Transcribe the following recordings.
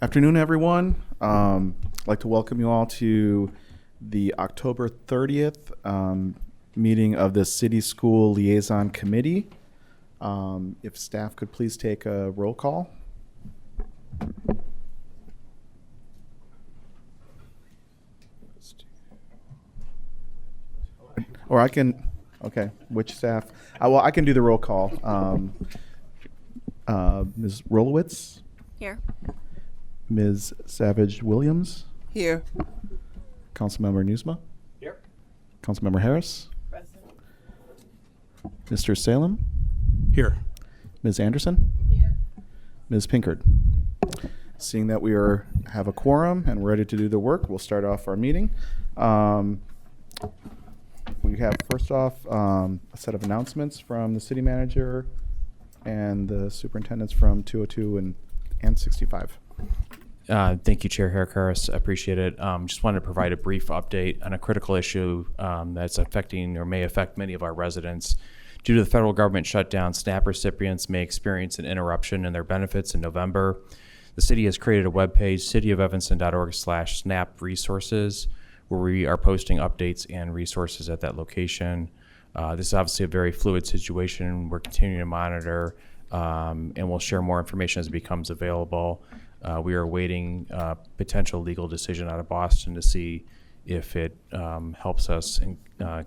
Afternoon, everyone. I'd like to welcome you all to the October 30th meeting of the City School Liaison Committee. If staff could please take a roll call. Or I can, okay, which staff? Well, I can do the roll call. Ms. Rolowitz? Here. Ms. Savage-Williams? Here. Councilmember Newsma? Here. Councilmember Harris? Present. Mr. Salem? Here. Ms. Anderson? Here. Ms. Pinkard? Seeing that we have a quorum and we're ready to do the work, we'll start off our meeting. We have first off a set of announcements from the city manager and the superintendents from 202 and 65. Thank you, Chair Harris. I appreciate it. Just wanted to provide a brief update on a critical issue that's affecting or may affect many of our residents. Due to the federal government shutdown, SNAP recipients may experience an interruption in their benefits in November. The city has created a webpage, cityofevanston.org/SNAP resources, where we are posting updates and resources at that location. This is obviously a very fluid situation. We're continuing to monitor, and we'll share more information as it becomes available. We are awaiting a potential legal decision out of Boston to see if it helps us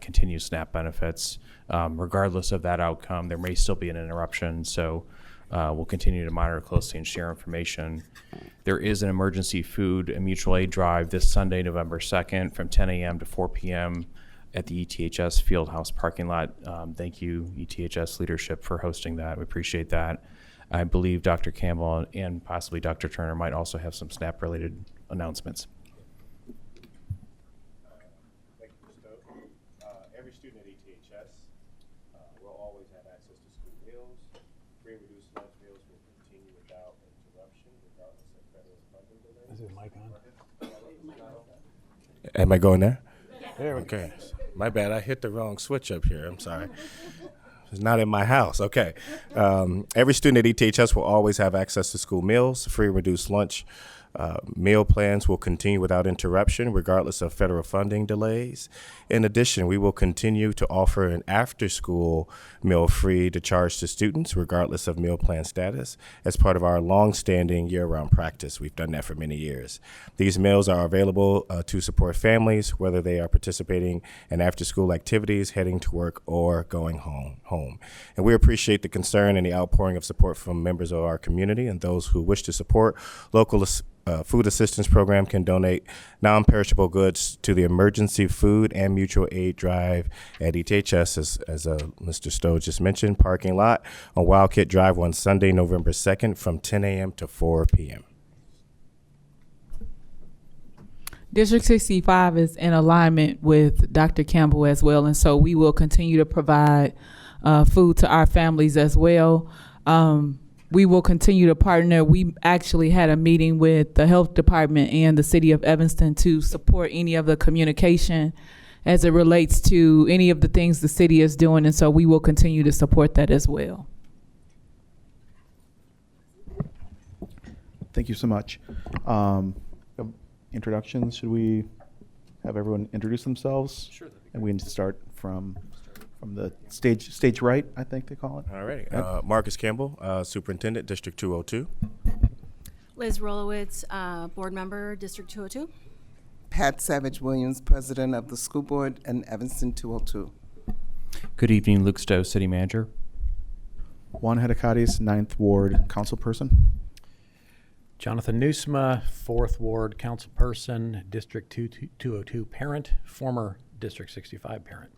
continue SNAP benefits. Regardless of that outcome, there may still be an interruption, so we'll continue to monitor closely and share information. There is an emergency food and mutual aid drive this Sunday, November 2nd from 10 a.m. to 4 p.m. at the ETHS Fieldhouse parking lot. Thank you, ETHS leadership, for hosting that. We appreciate that. I believe Dr. Campbell and possibly Dr. Turner might also have some SNAP-related announcements. Thank you, Mr. Stokes. Every student at ETHS will always have access to school meals. Free and reduced lunch meals will continue without interruption, regardless of federal funding delays. Is his mic on? Am I going there? There we Okay. My bad. I hit the wrong switch up here. I'm sorry. It's not in my house. Okay. Every student at ETHS will always have access to school meals. Free and reduced lunch meal plans will continue without interruption, regardless of federal funding delays. In addition, we will continue to offer an after-school meal free to charge to students, regardless of meal plan status, as part of our long-standing year-round practice. We've done that for many years. These meals are available to support families, whether they are participating in after-school activities, heading to work, or going home. And we appreciate the concern and the outpouring of support from members of our community, and those who wish to support local food assistance program can donate non-perishable goods to the emergency food and mutual aid drive at ETHS, as Mr. Stowe just mentioned, parking lot on Wildcat Drive on Sunday, November 2nd from 10 a.m. to 4 p.m. District 65 is in alignment with Dr. Campbell as well, and so we will continue to provide food to our families as well. We will continue to partner. We actually had a meeting with the health department and the city of Evanston to support any of the communication as it relates to any of the things the city is doing, and so we will continue to support that as well. Thank you so much. Introductions, should we have everyone introduce themselves? Sure. And we can start from the stage right, I think they call it. All right. Marcus Campbell, Superintendent, District 202. Liz Rolowitz, board member, District 202. Pat Savage-Williams, President of the School Board in Evanston 202. Good evening, Luke Stowe, City Manager. Juan Hedekadis, 9th Ward Councilperson. Jonathan Newsma, 4th Ward Councilperson, District 202 parent, former District 65 parent.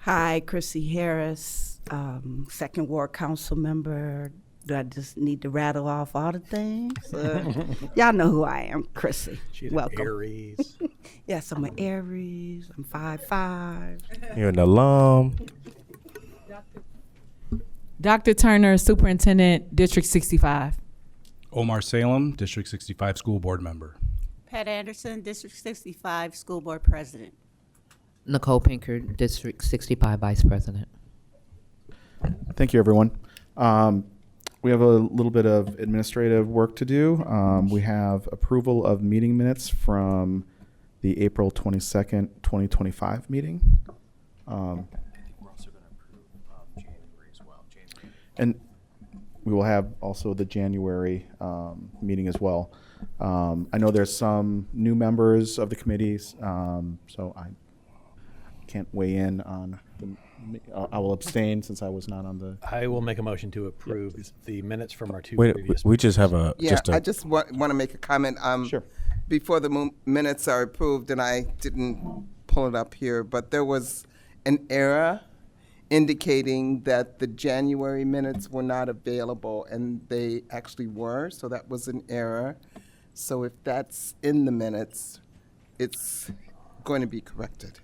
Hi, Chrissy Harris, 2nd Ward Council member. Do I just need to rattle off all the things? Y'all know who I am, Chrissy. She's Welcome. an Aries. Yes, I'm an Aries. I'm 5'5". You're an alum. Dr. Turner, Superintendent, District 65. Omar Salem, District 65 School Board Member. Pat Anderson, District 65 School Board President. Nicole Pinkard, District 65 Vice President. Thank you, everyone. we have a little bit of administrative work to do. We have approval of meeting minutes from the April 22nd, 2025 meeting. We're also going to approve January as well. And we will have also the January meeting as well. I know there's some new members of the committees, so I can't weigh in on the. I will abstain since I was not on the. I will make a motion to approve the minutes from our two Wait, previous. we just have a. Yeah, I just want to make a comment. Sure. Before the minutes are approved, and I didn't pull it up here, but there was an error indicating that the January minutes were not available, and they actually were, so that was an error. So if that's in the minutes, it's going to be corrected.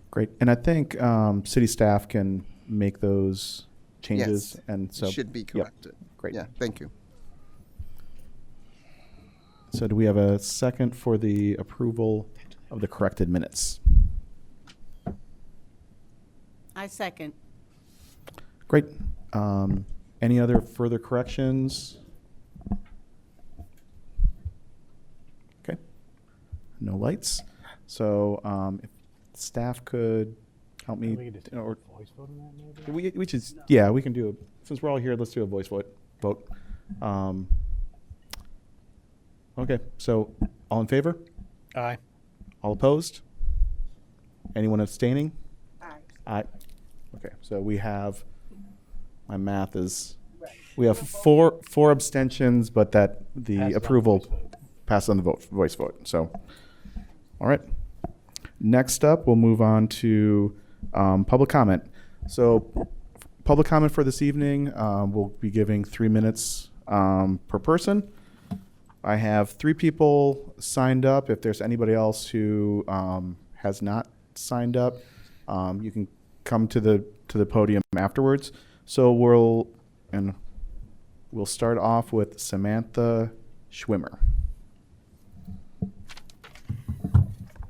Great. And I think city staff can make those changes. Yes, And so. should be Yep. corrected. Great. Yeah, thank you. So do we have a second for the approval of the corrected minutes? I second. Great. Any other further corrections? Okay. No lights. So if staff could help me, We could just or voice vote on that, maybe? we just, yeah, we can do it. Since we're all here, let's do a voice vote. Okay, so all in favor? Aye. All opposed? Anyone abstaining? Aye. Aye. Okay, so we have, my math is, we have four abstentions, but that the Passed on approval voice vote. passed on the voice vote. So, all right. Next up, we'll move on to public comment. So, public comment for this evening, we'll be giving 3 minutes per person. I have 3 people signed up. If there's anybody else who has not signed up, you can come to the podium afterwards. So we'll start off with Samantha Schwimmer.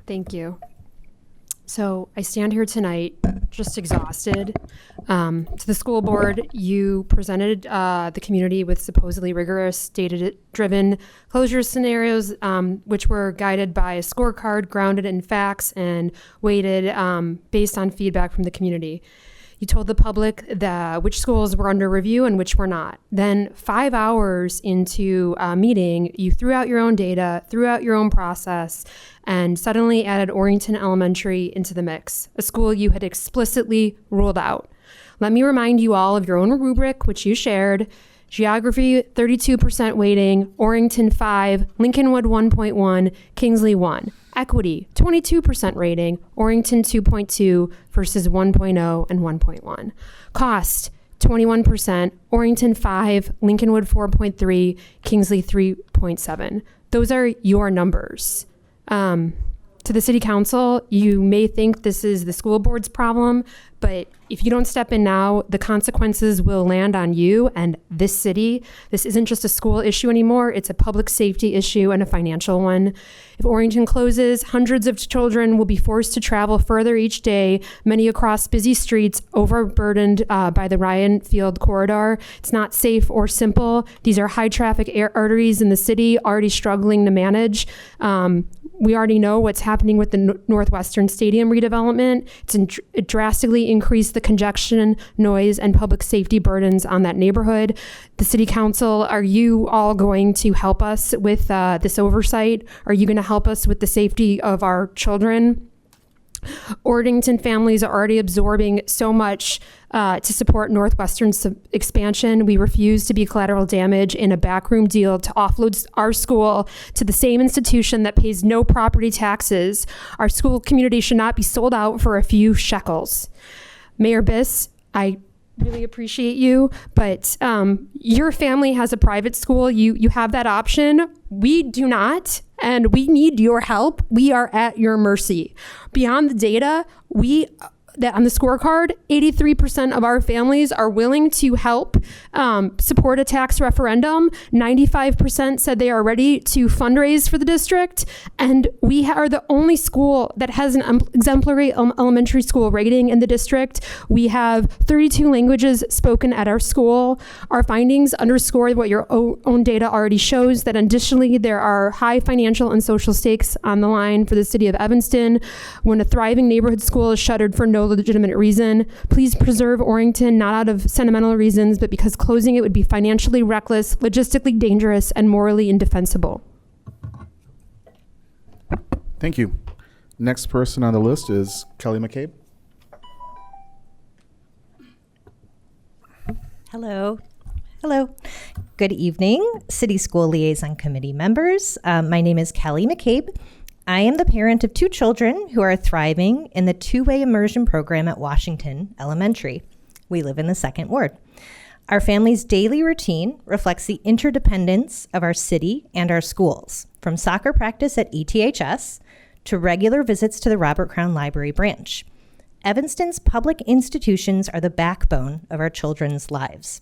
Thank you. So I stand here tonight just exhausted. To the school board, you presented the community with supposedly rigorous, data-driven closure scenarios, which were guided by a scorecard grounded in facts and weighted based on feedback from the community. You told the public which schools were under review and which were not. Then 5 hours into a meeting, you threw out your own data, threw out your own process, and suddenly added Orrington Elementary into the mix, a school you had explicitly ruled out. Let me remind you all of your own rubric, which you shared. Geography, 32% weighting, Orrington 5, Lincolnwood 1.1, Kingsley 1. Equity, 22% rating, Orrington 2.2 versus 1.0 and 1.1. Cost, 21%, Orrington 5, Lincolnwood 4.3, Kingsley 3.7. Those are your numbers. To the city council, you may think this is the school board's problem, but if you don't step in now, the consequences will land on you and this city. This isn't just a school issue anymore. It's a public safety issue and a financial one. If Orrington closes, hundreds of children will be forced to travel further each day, many across busy streets, overburdened by the Ryan Field corridor. It's not safe or simple. These are high traffic arteries in the city, already struggling to manage. We already know what's happening with the Northwestern Stadium redevelopment. It drastically increased the congestion, noise, and public safety burdens on that neighborhood. The city council, are you all going to help us with this oversight? Are you going to help us with the safety of our children? Orrington families are already absorbing so much to support Northwestern's expansion. We refuse to be collateral damage in a backroom deal to offload our school to the same institution that pays no property taxes. Our school community should not be sold out for a few shekels. Mayor Biss, I really appreciate you, but your family has a private school. You have that option. We do not, and we need your help. We are at your mercy. Beyond the data, we that on the scorecard, 83% of our families are willing to help support a tax referendum. 95% said they are ready to fundraise for the district. And we are the only school that has an exemplary elementary school rating in the district. We have 32 languages spoken at our school. Our findings underscore what your own data already shows, that additionally there are high financial and social stakes on the line for the city of Evanston. When a thriving neighborhood school is shuttered for no legitimate reason, please preserve Orrington, not out of sentimental reasons, but because closing it would be financially reckless, logistically dangerous, and morally indefensible. Thank you. Next person on the list is Kelly McCabe. Hello. Hello. Good evening, City School Liaison Committee members. My name is Kelly McCabe. I am the parent of 2 children who are thriving in the two-way immersion program at Washington Elementary. We live in the 2nd Ward. Our family's daily routine reflects the interdependence of our city and our schools, from soccer practice at ETHS to regular visits to the Robert Crown Library branch. Evanston's public institutions are the backbone of our children's lives.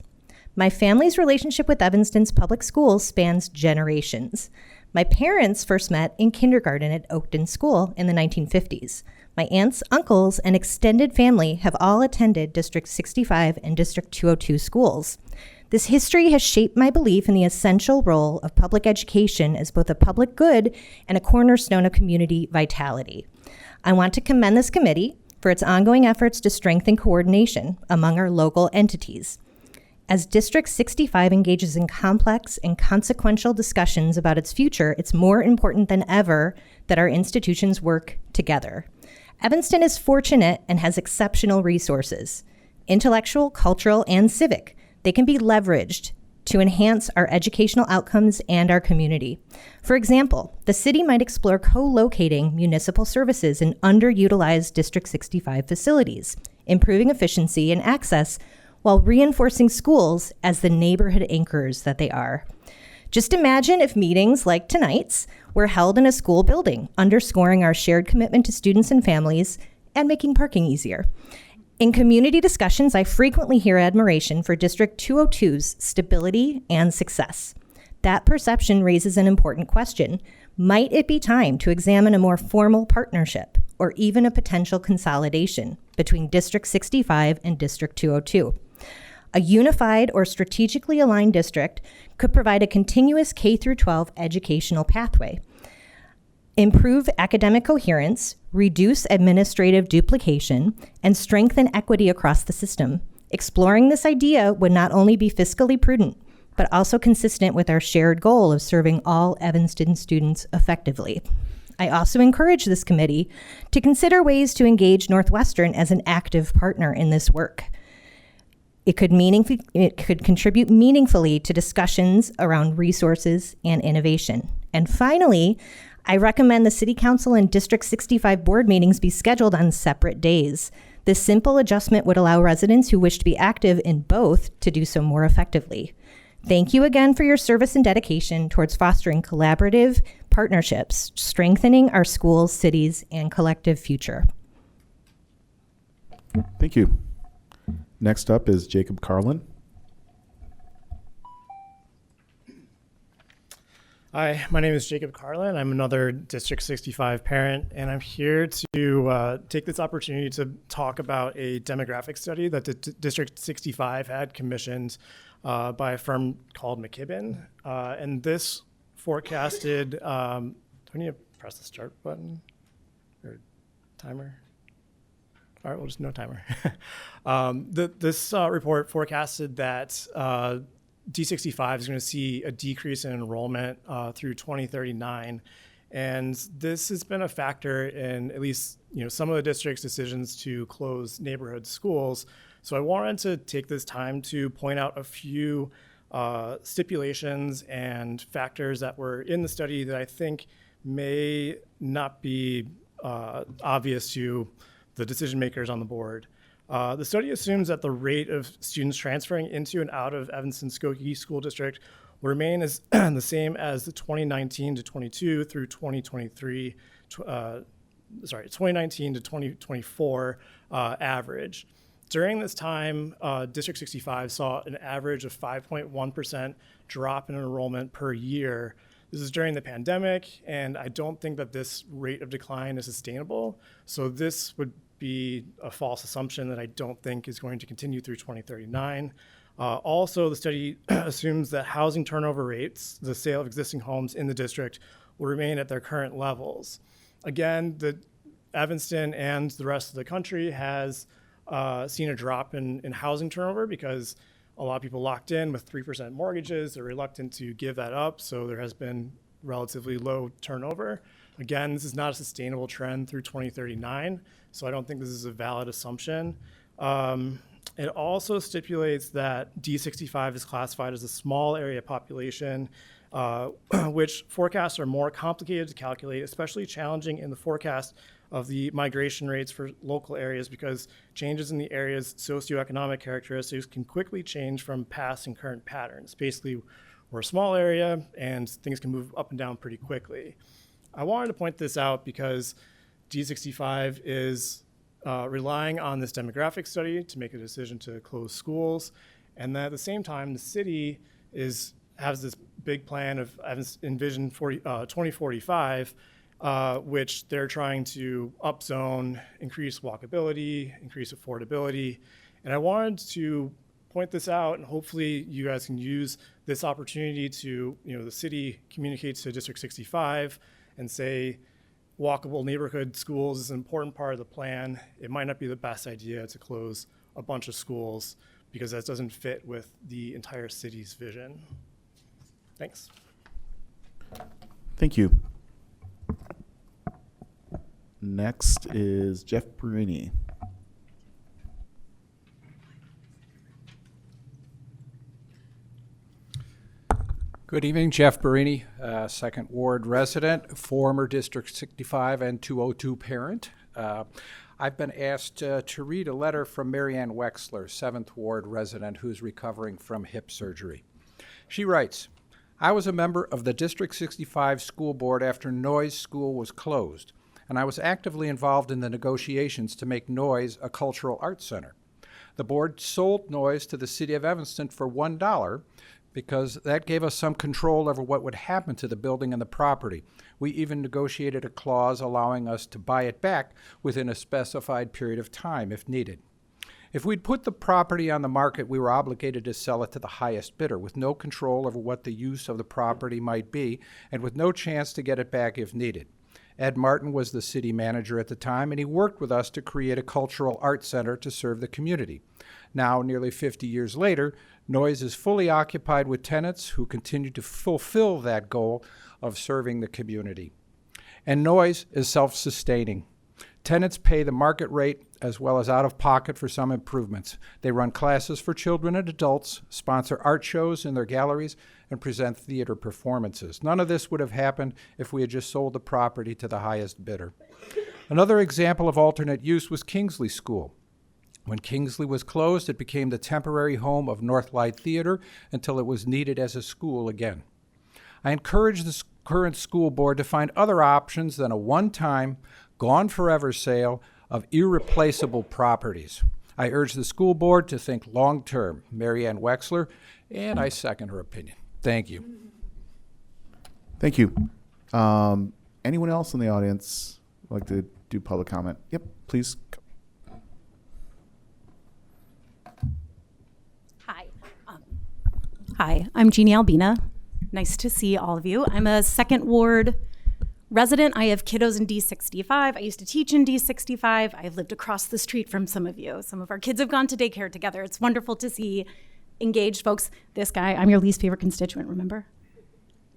My family's relationship with Evanston's public schools spans generations. My parents first met in kindergarten at Oakton School in the 1950s. My aunts, uncles, and extended family have all attended District 65 and District 202 schools. This history has shaped my belief in the essential role of public education as both a public good and a cornerstone of community vitality. I want to commend this committee for its ongoing efforts to strengthen coordination among our local entities. As District 65 engages in complex and consequential discussions about its future, it's more important than ever that our institutions work together. Evanston is fortunate and has exceptional resources, intellectual, cultural, and civic. They can be leveraged to enhance our educational outcomes and our community. For example, the city might explore co-locating municipal services in underutilized District 65 facilities, improving efficiency and access while reinforcing schools as the neighborhood anchors that they are. Just imagine if meetings like tonight's were held in a school building, underscoring our shared commitment to students and families and making parking easier. In community discussions, I frequently hear admiration for District 202's stability and success. That perception raises an important question. Might it be time to examine a more formal partnership or even a potential consolidation between District 65 and District 202? A unified or strategically aligned district could provide a continuous K-12 educational pathway, improve academic coherence, reduce administrative duplication, and strengthen equity across the system. Exploring this idea would not only be fiscally prudent, but also consistent with our shared goal of serving all Evanston students effectively. I also encourage this committee to consider ways to engage Northwestern as an active partner in this work. It could contribute meaningfully to discussions around resources and innovation. And finally, I recommend the City Council and District 65 board meetings be scheduled on separate days. This simple adjustment would allow residents who wish to be active in both to do so more effectively. Thank you again for your service and dedication towards fostering collaborative partnerships, strengthening our schools, cities, and collective future. Thank you. Next up is Jacob Carlin. Hi, my name is Jacob Carlin. I'm another District 65 parent, and I'm here to take this opportunity to talk about a demographic study that District 65 had commissioned by a firm called McKibben. And this forecasted, do I need to press the start button or timer? All right, we'll just no timer. This report forecasted that D65 is going to see a decrease in enrollment through 2039, and this has been a factor in at least some of the district's decisions to close neighborhood schools. So I wanted to take this time to point out a few stipulations and factors that were in the study that I think may not be obvious to the decision makers on the board. The study assumes that the rate of students transferring into and out of Evanston Skokie School District will remain as the same as the 2019 to 22 through 2023 2019 to 2024 average. During this time, District 65 saw an average of 5.1% drop in enrollment per year. This is during the pandemic, and I don't think that this rate of decline is sustainable. So this would be a false assumption that I don't think is going to continue through 2039. Also, the study assumes that housing turnover rates, the sale of existing homes in the district, will remain at their current levels. Again, Evanston and the rest of the country has seen a drop in housing turnover because a lot of people locked in with 3% mortgages. They're reluctant to give that up, so there has been relatively low turnover. Again, this is not a sustainable trend through 2039, so I don't think this is a valid assumption. It also stipulates that D65 is classified as a small area population, which forecasts are more complicated to calculate, especially challenging in the forecast of the migration rates for local areas because changes in the area's socioeconomic characteristics can quickly change from past and current patterns. Basically, we're a small area and things can move up and down pretty quickly. I wanted to point this out because D65 is relying on this demographic study to make a decision to close schools, and then at the same time, the city has this big plan of Envision 2045, which they're trying to upzone, increase walkability, increase affordability. And I wanted to point this out, and hopefully you guys can use this opportunity to, the city communicates to District 65 and say, walkable neighborhood schools is an important part of the plan. It might not be the best idea to close a bunch of schools because that doesn't fit with the entire city's vision. Thanks. Thank you. Next is Jeff Bruini. Good evening, Jeff Barini, Second Ward resident, former District 65 and 202 parent. I've been asked to read a letter from Marianne Wexler, 7th Ward resident who's recovering from hip surgery. She writes, I was a member of the District 65 school board after Noyes School was closed, and I was actively involved in the negotiations to make Noyes a cultural arts center. The board sold Noyes to the city of Evanston for $1 because that gave us some control over what would happen to the building and the property. We even negotiated a clause allowing us to buy it back within a specified period of time if needed. If we'd put the property on the market, we were obligated to sell it to the highest bidder with no control over what the use of the property might be and with no chance to get it back if needed. Ed Martin was the city manager at the time, and he worked with us to create a cultural arts center to serve the community. Now, nearly 50 years later, Noyes is fully occupied with tenants who continue to fulfill that goal of serving the community. And Noyes is self-sustaining. Tenants pay the market rate as well as out of pocket for some improvements. They run classes for children and adults, sponsor art shows in their galleries, and present theater performances. None of this would have happened if we had just sold the property to the highest bidder. Another example of alternate use was Kingsley School. When Kingsley was closed, it became the temporary home of Northlight Theater until it was needed as a school again. I encourage the current school board to find other options than a one-time, gone-forever sale of irreplaceable properties. I urge the school board to think long-term. Marianne Wexler, and I second her opinion. Thank you. Thank you. Anyone else in the audience like to do public comment? Yep, please. Hi, I'm Jeannie Albina. Nice to see all of you. I'm a Second Ward resident. I have kiddos in D65. I used to teach in D65. I've lived across the street from some of you. Some of our kids have gone to daycare together. It's wonderful to see engaged folks. This guy, I'm your least favorite constituent, remember?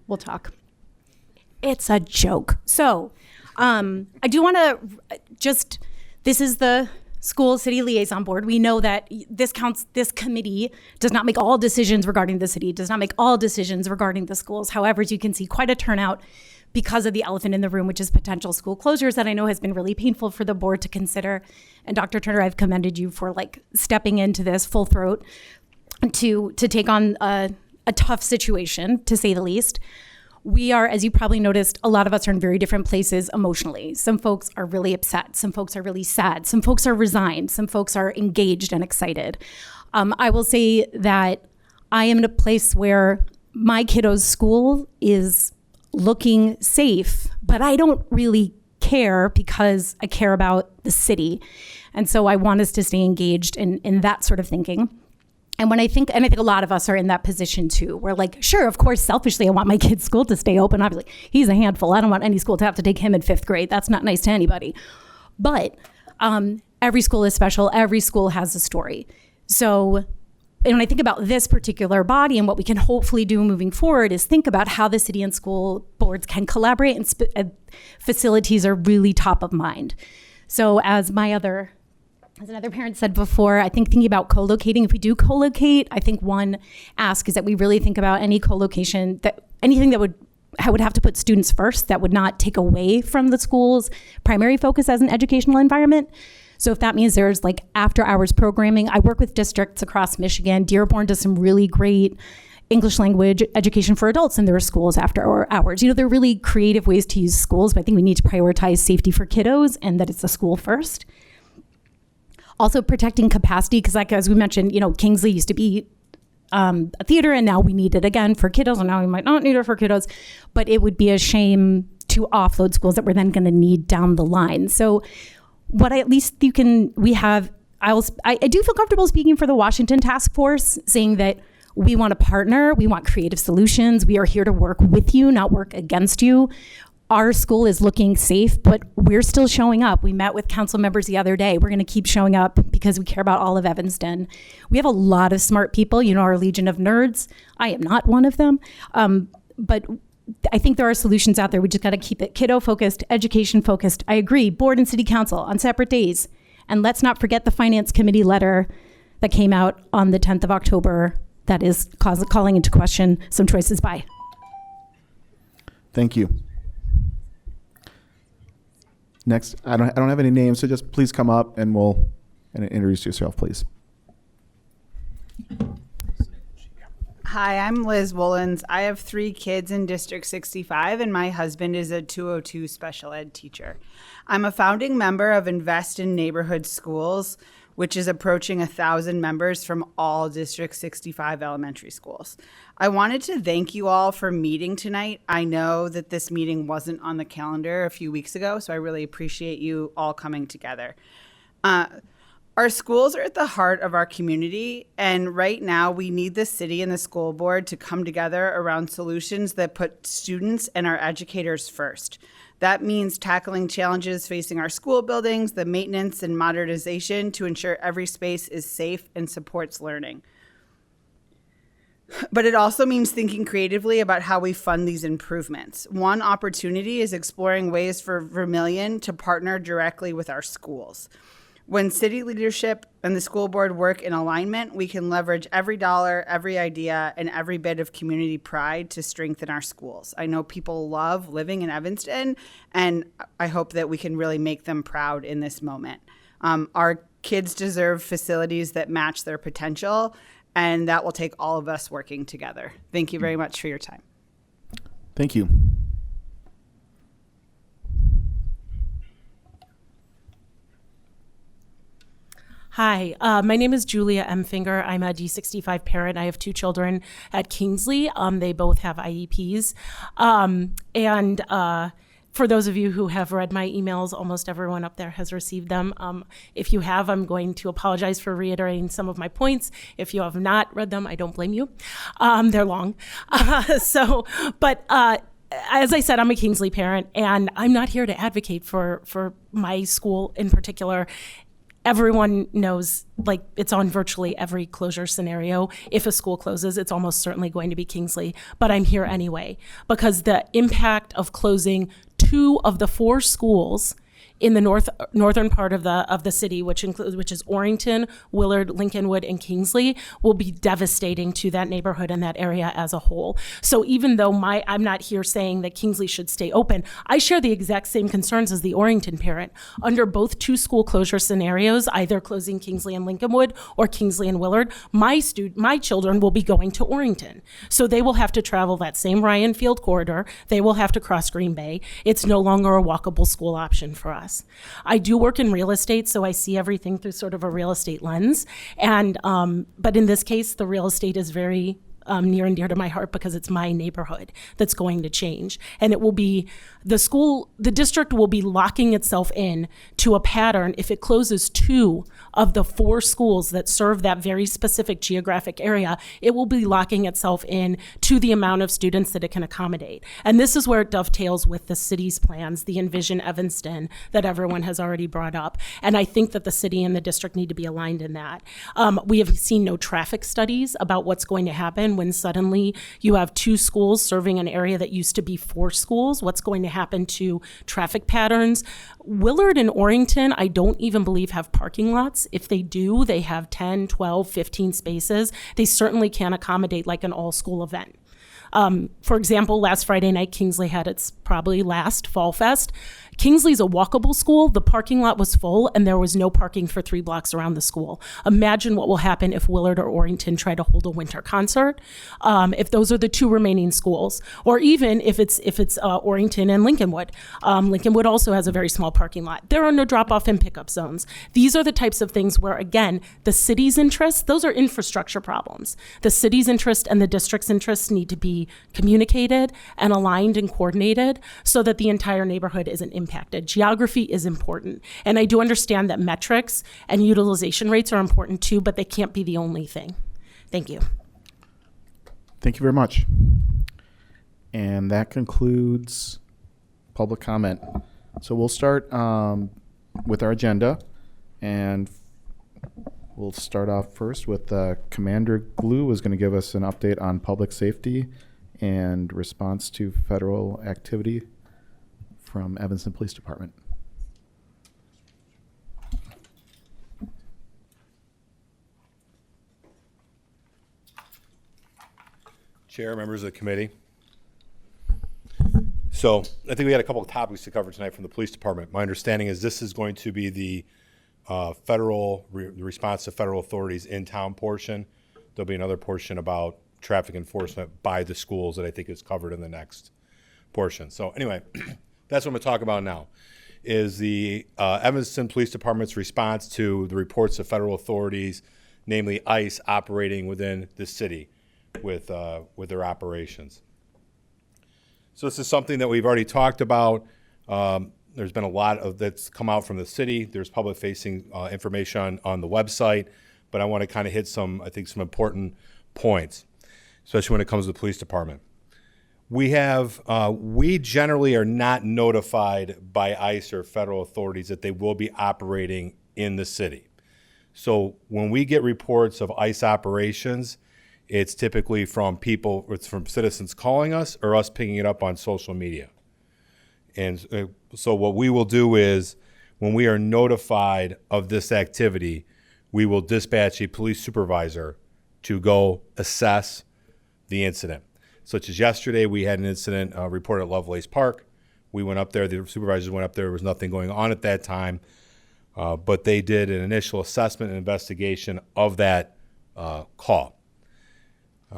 We'll talk. It's a joke. So I do want to this is the School City Liaison Board. We know that this committee does not make all decisions regarding the city, does not make all decisions regarding the schools. However, as you can see, quite a turnout because of the elephant in the room, which is potential school closures that I know has been really painful for the board to consider. And Dr. Turner, I've commended you for stepping into this full throat to take on a tough situation, to say the least. we are, as you probably noticed, a lot of us are in very different places emotionally. Some folks are really upset. Some folks are really sad. Some folks are resigned. Some folks are engaged and excited. I will say that I am in a place where my kiddo's school is looking safe, but I don't really care because I care about the city. And so I want us to stay engaged in that sort of thinking. And I think a lot of us are in that position too. We're like, sure, of course, selfishly, I want my kid's school to stay open. Obviously, he's a handful. I don't want any school to have to take him in 5th grade. That's not nice to anybody. But every school is special. Every school has a story. So when I think about this particular body and what we can hopefully do moving forward is think about how the city and school boards can collaborate, and facilities are really top of mind. So as another parent said before, I think thinking about co-locating, if we do co-locate, I think one ask is that we really think about any co-location, anything that would have to put students first, that would not take away from the school's primary focus as an educational environment. So if that means there's like after hours programming, I work with districts across Michigan. Dearborn does some really great English language education for adults in their schools after hours. You know, there are really creative ways to use schools, but I think we need to prioritize safety for kiddos and that it's a school first. Also protecting capacity, because like as we mentioned, you know, Kingsley used to be a theater and now we need it again for kiddos, and now we might not need it for kiddos, but it would be a shame to offload schools that we're then going to need down the line. So what I do feel comfortable speaking for the Washington Task Force, saying that we want to partner, we want creative solutions, we are here to work with you, not work against you. Our school is looking safe, but we're still showing up. We met with council members the other day. We're going to keep showing up because we care about all of Evanston. We have a lot of smart people, you know, our Legion of Nerds. I am not one of them. But I think there are solutions out there. We just got to keep it kiddo focused, education focused. I agree, board and city council on separate days. And let's not forget the finance committee letter that came out on the 10th of October that is calling into question some choices by. Thank you. Next, I don't have any names, so just please come up and introduce yourself, please. Hi, I'm Liz Woolens. I have 3 kids in District 65, and my husband is a 202 special ed teacher. I'm a founding member of Invest in Neighborhood Schools, which is approaching 1,000 members from all District 65 elementary schools. I wanted to thank you all for meeting tonight. I know that this meeting wasn't on the calendar a few weeks ago, so I really appreciate you all coming together. Our schools are at the heart of our community, and right now we need the city and the school board to come together around solutions that put students and our educators first. That means tackling challenges facing our school buildings, the maintenance and modernization to ensure every space is safe and supports learning. But it also means thinking creatively about how we fund these improvements. One opportunity is exploring ways for Vermilion to partner directly with our schools. When city leadership and the school board work in alignment, we can leverage every dollar, every idea, and every bit of community pride to strengthen our schools. I know people love living in Evanston, and I hope that we can really make them proud in this moment. Our kids deserve facilities that match their potential, and that will take all of us working together. Thank you very much for your time. Thank you. Hi, my name is Julia M. Finger. I'm a D65 parent. I have 2 children at Kingsley. They both have IEPs. For those of you who have read my emails, almost everyone up there has received them. If you have, I'm going to apologize for reiterating some of my points. If you have not read them, I don't blame you. They're long. As I said, I'm a Kingsley parent, and I'm not here to advocate for my school in particular. Everyone knows, like, it's on virtually every closure scenario. If a school closes, it's almost certainly going to be Kingsley. But I'm here anyway, because the impact of closing 2 of the 4 schools in the northern part of the city, which is Orrington, Willard, Lincolnwood, and Kingsley, will be devastating to that neighborhood and that area as a whole. So even though I'm not here saying that Kingsley should stay open, I share the exact same concerns as the Orrington parent. Under both two school closure scenarios, either closing Kingsley and Lincolnwood or Kingsley and Willard, my children will be going to Orrington. So they will have to travel that same Ryan Field corridor. They will have to cross Green Bay. It's no longer a walkable school option for us. I do work in real estate, so I see everything through sort of a real estate lens. And but in this case, the real estate is very near and dear to my heart because it's my neighborhood that's going to change. And it will be the district will be locking itself in to a pattern if it closes 2 of the 4 schools that serve that very specific geographic area. It will be locking itself in to the amount of students that it can accommodate. And this is where it dovetails with the city's plans, the Envision Evanston that everyone has already brought up. And I think that the city and the district need to be aligned in that. We have seen no traffic studies about what's going to happen when suddenly you have 2 schools serving an area that used to be 4 schools. What's going to happen to traffic patterns? Willard and Orrington, I don't even believe have parking lots. If they do, they have 10, 12, 15 spaces. They certainly can't accommodate like an all-school event. For example, last Friday night, Kingsley had its probably last Fall Fest. Kingsley's a walkable school. The parking lot was full and there was no parking for 3 blocks around the school. Imagine what will happen if Willard or Orrington try to hold a winter concert, if those are the 2 remaining schools, or even if it's Orrington and Lincolnwood. Lincolnwood also has a very small parking lot. There are no drop-off and pickup zones. These are the types of things where, again, the city's interests, those are infrastructure problems. The city's interest and the district's interests need to be communicated and aligned and coordinated so that the entire neighborhood isn't impacted. Geography is important. And I do understand that metrics and utilization rates are important too, but they can't be the only thing. Thank you. Thank you very much. And that concludes public comment. So we'll start with our agenda, and we'll start off first with Commander Glue is going to give us an update on public safety and response to federal activity from Evanston Police Department. Chair, members of the committee. So I think we had a couple of topics to cover tonight from the police department. My understanding is this is going to be the federal response to federal authorities in town portion. There'll be another portion about traffic enforcement by the schools that I think is covered in the next portion. So anyway, that's what I'm going to talk about now, is the Evanston Police Department's response to the reports of federal authorities, namely ICE, operating within the city with their operations. So this is something that we've already talked about. There's been a lot of that's come out from the city. There's public-facing information on the website, but I want to kind of hit some important points, especially when it comes to the police department. We generally are not notified by ICE or federal authorities that they will be operating in the city. So when we get reports of ICE operations, it's typically from from citizens calling us or us picking it up on social media. And so what we will do is, when we are notified of this activity, we will dispatch a police supervisor to go assess the incident. Such as yesterday, we had an incident reported at Lovelace Park. We went up there, the supervisors went up there, there was nothing going on at that time, but they did an initial assessment and investigation of that call.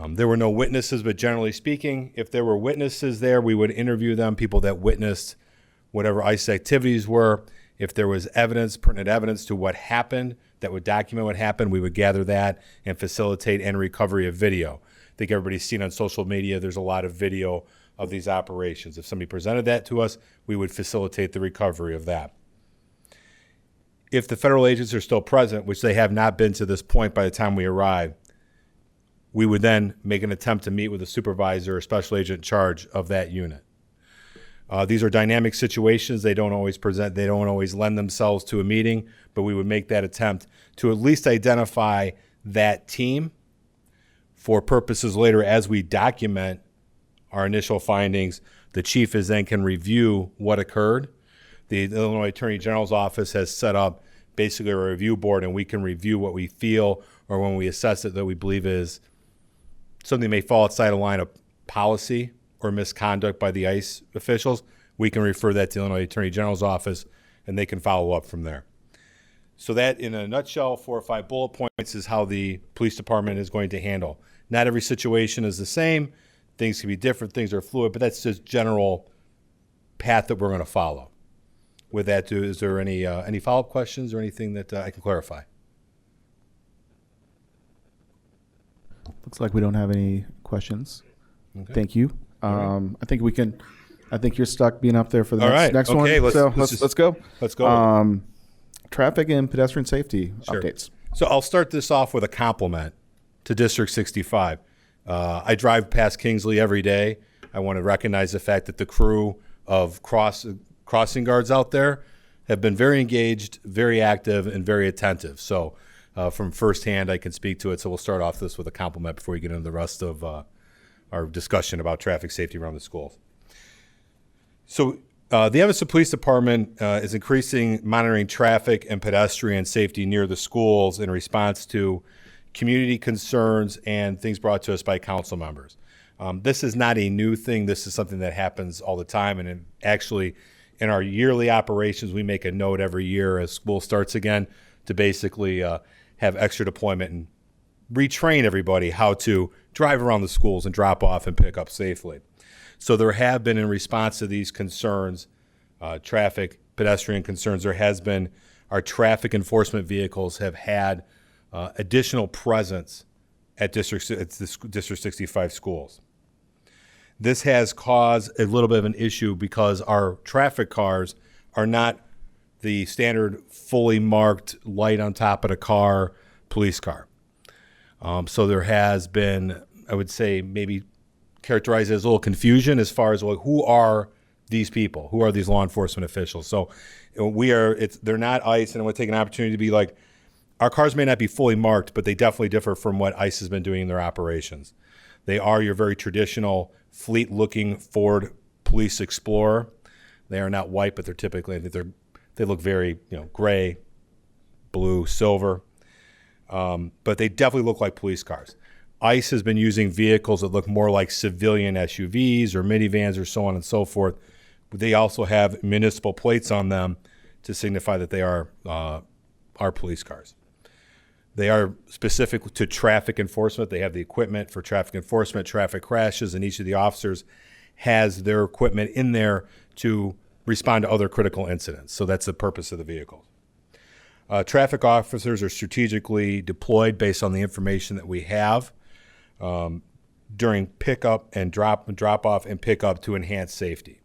There were no witnesses, but generally speaking, if there were witnesses there, we would interview them, people that witnessed whatever ICE activities were. If there was evidence, pertinent evidence to what happened that would document what happened, we would gather that and facilitate any recovery of video. I think everybody's seen on social media, there's a lot of video of these operations. If somebody presented that to us, we would facilitate the recovery of that. If the federal agents are still present, which they have not been to this point by the time we arrive, we would then make an attempt to meet with a supervisor or special agent in charge of that unit. These are dynamic situations. They don't always lend themselves to a meeting, but we would make that attempt to at least identify that team for purposes later as we document our initial findings. The chief then can review what occurred. The Illinois Attorney General's office has set up basically a review board, and we can review what we feel or when we assess it that we believe is something may fall outside a line of policy or misconduct by the ICE officials. We can refer that to the Illinois Attorney General's office, and they can follow up from there. So that, in a nutshell, 4 or 5 bullet points is how the police department is going to handle. Not every situation is the same. Things can be different. Things are fluid, but that's just general path that we're going to follow. With that, is there any follow-up questions or anything that I can clarify? Looks like we don't have any questions. Okay. Thank you. I think we can. I think you're stuck being up there for the All next right. one. Okay, Let's go. Let's go. Traffic and pedestrian safety updates. So I'll start this off with a compliment to District 65. I drive past Kingsley every day. I want to recognize the fact that the crew of crossing guards out there have been very engaged, very active, and very attentive. So from firsthand, I can speak to it. So we'll start off this with a compliment before we get into the rest of our discussion about traffic safety around the schools. So the Evanston Police Department is increasing monitoring traffic and pedestrian safety near the schools in response to community concerns and things brought to us by council members. This is not a new thing. This is something that happens all the time. And actually, in our yearly operations, we make a note every year as school starts again to basically have extra deployment and retrain everybody how to drive around the schools and drop off and pick up safely. So there have been, in response to these concerns, traffic, pedestrian concerns, there has been, our traffic enforcement vehicles have had additional presence at District 65 schools. This has caused a little bit of an issue because our traffic cars are not the standard fully marked light on top of the car police car. So there has been, I would say, maybe characterized as a little confusion as far as like, who are these people? Who are these law enforcement officials? So they're not ICE, and I want to take an opportunity to be like, our cars may not be fully marked, but they definitely differ from what ICE has been doing in their operations. They are your very traditional fleet-looking Ford Police Explorer. They are not white, but they're typically, they look very, gray, blue, silver. But they definitely look like police cars. ICE has been using vehicles that look more like civilian SUVs or minivans or so on and so forth. They also have municipal plates on them to signify that they are police cars. They are specific to traffic enforcement. They have the equipment for traffic enforcement, traffic crashes, and each of the officers has their equipment in there to respond to other critical incidents. So that's the purpose of the vehicle. Traffic officers are strategically deployed based on the information that we have during pickup and drop off and pickup to enhance safety.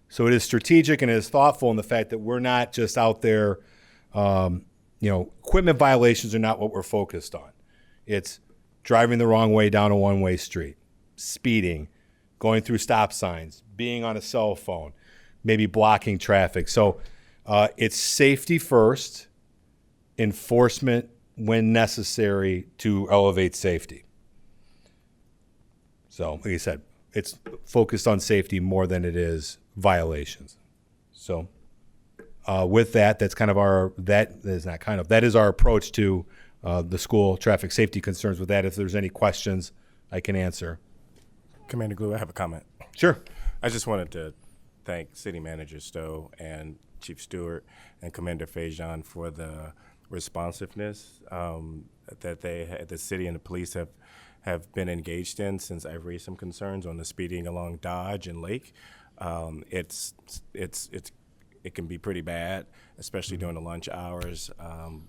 So it is strategic and it is thoughtful in the fact that we're not just out there. Equipment violations are not what we're focused on. It's driving the wrong way down a one-way street, speeding, going through stop signs, being on a cell phone, maybe blocking traffic. So it's safety first, enforcement when necessary to elevate safety. So, like I said, it's focused on safety more than it is violations. So with that, that is our approach to the school traffic safety concerns. With that, if there's any questions, I can answer. Commander Glue, I have a comment. Sure. I just wanted to thank City Manager Stowe and Chief Stewart and Commander Fajon for the responsiveness that the city and the police have been engaged in since I've raised some concerns on the speeding along Dodge and Lake. It can be pretty bad, especially during the lunch hours.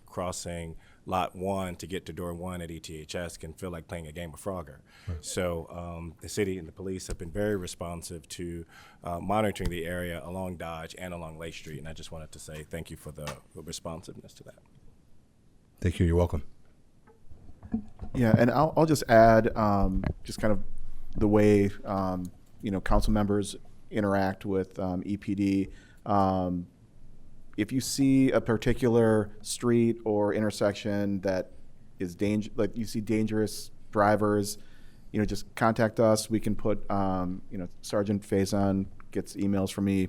Crossing Lot 1 to get to Door 1 at ETHS can feel like playing a game of Frogger. Right. So the city and the police have been very responsive to monitoring the area along Dodge and along Lake Street, and I just wanted to say thank you for the responsiveness to that. Thank you. You're welcome. Yeah, and I'll just add just kind of the way council members interact with EPD. If you see a particular street or intersection that is like you see dangerous drivers, just contact us. We can put, Sergeant Faison gets emails from me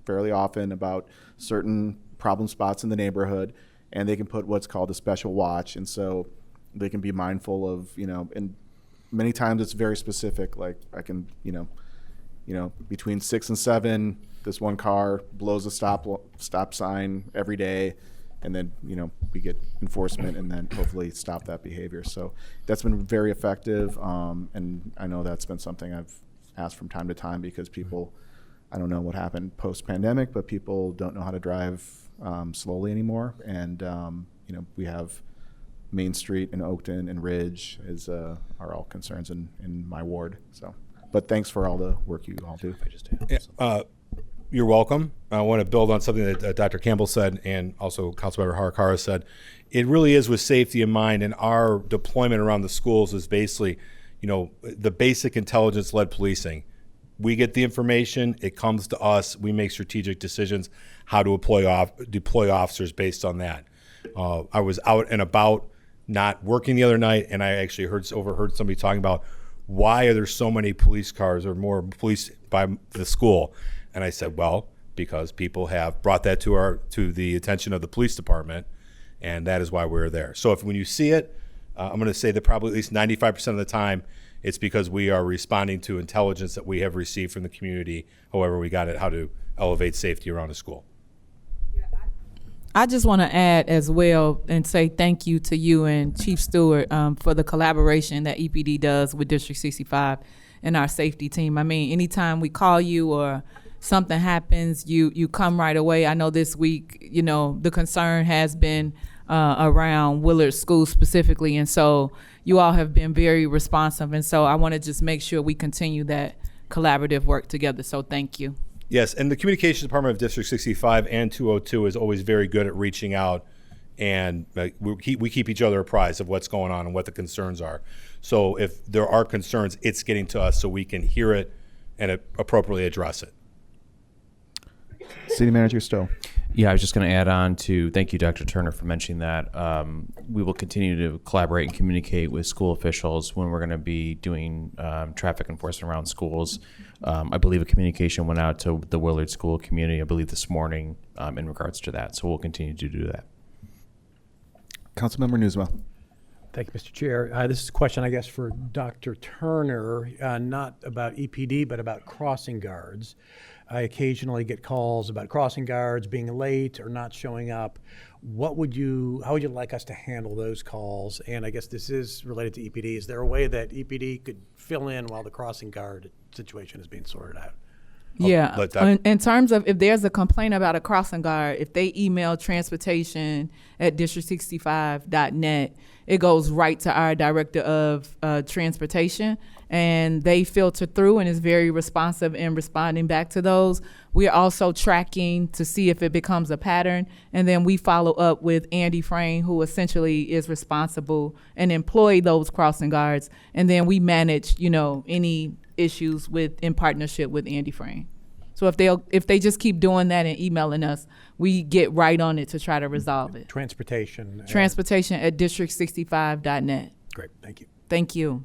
fairly often about certain problem spots in the neighborhood, and they can put what's called a special watch. And so they can be mindful of, and many times it's very specific. Like I can, between 6 and 7, this one car blows a stop sign every day, and then we get enforcement and then hopefully stop that behavior. So that's been very effective, and I know that's been something I've asked from time to time because people, I don't know what happened post-pandemic, but people don't know how to drive slowly anymore. And we have Main Street and Oakton and Ridge are all concerns in my ward. So, but thanks for all the work you all do. You're welcome. I want to build on something that Dr. Campbell said and also Councilmember Harakara said. It really is with safety in mind, and our deployment around the schools is basically, the basic intelligence-led policing. We get the information, it comes to us, we make strategic decisions how to deploy officers based on that. I was out and about, not working the other night, and I actually overheard somebody talking about why are there so many police cars or more police by the school? And I said, well, because people have brought that to the attention of the police department, and that is why we're there. So when you see it, I'm going to say that probably at least 95% of the time, it's because we are responding to intelligence that we have received from the community, however we got it, how to elevate safety around a school. I just want to add as well and say thank you to you and Chief Stewart for the collaboration that EPD does with District 65 and our safety team. I mean, anytime we call you or something happens, you come right away. I know this week, the concern has been around Willard School specifically, and so you all have been very responsive. And so I want to just make sure we continue that collaborative work together. So thank you. Yes, and the communications department of District 65 and 202 is always very good at reaching out, and we keep each other apprised of what's going on and what the concerns are. So if there are concerns, it's getting to us so we can hear it and appropriately address it. City Manager Stowe. Yeah, I was just going to add on to thank you, Dr. Turner, for mentioning that. We will continue to collaborate and communicate with school officials when we're going to be doing traffic enforcement around schools. I believe a communication went out to the Willard School community, I believe this morning, in regards to that. So we'll continue to do that. Councilmember Newswell. Thank you, Mr. Chair. This is a question, I guess, for Dr. Turner, not about EPD, but about crossing guards. I occasionally get calls about crossing guards being late or not showing up. How would you like us to handle those calls? And I guess this is related to EPD. Is there a way that EPD could fill in while the crossing guard situation is being sorted out? Yeah, in terms of if there's a complaint about a crossing guard, if they email transportation@district65.net, it goes right to our director of transportation, and they filter through and is very responsive in responding back to those. We're also tracking to see if it becomes a pattern, and then we follow up with Andy Frame, who essentially is responsible and employ those crossing guards, and then we manage, any issues in partnership with Andy Frame. So if they just keep doing that and emailing us, we get right on it to try to resolve it. Transportation@district65.net. Great, thank you. Thank you.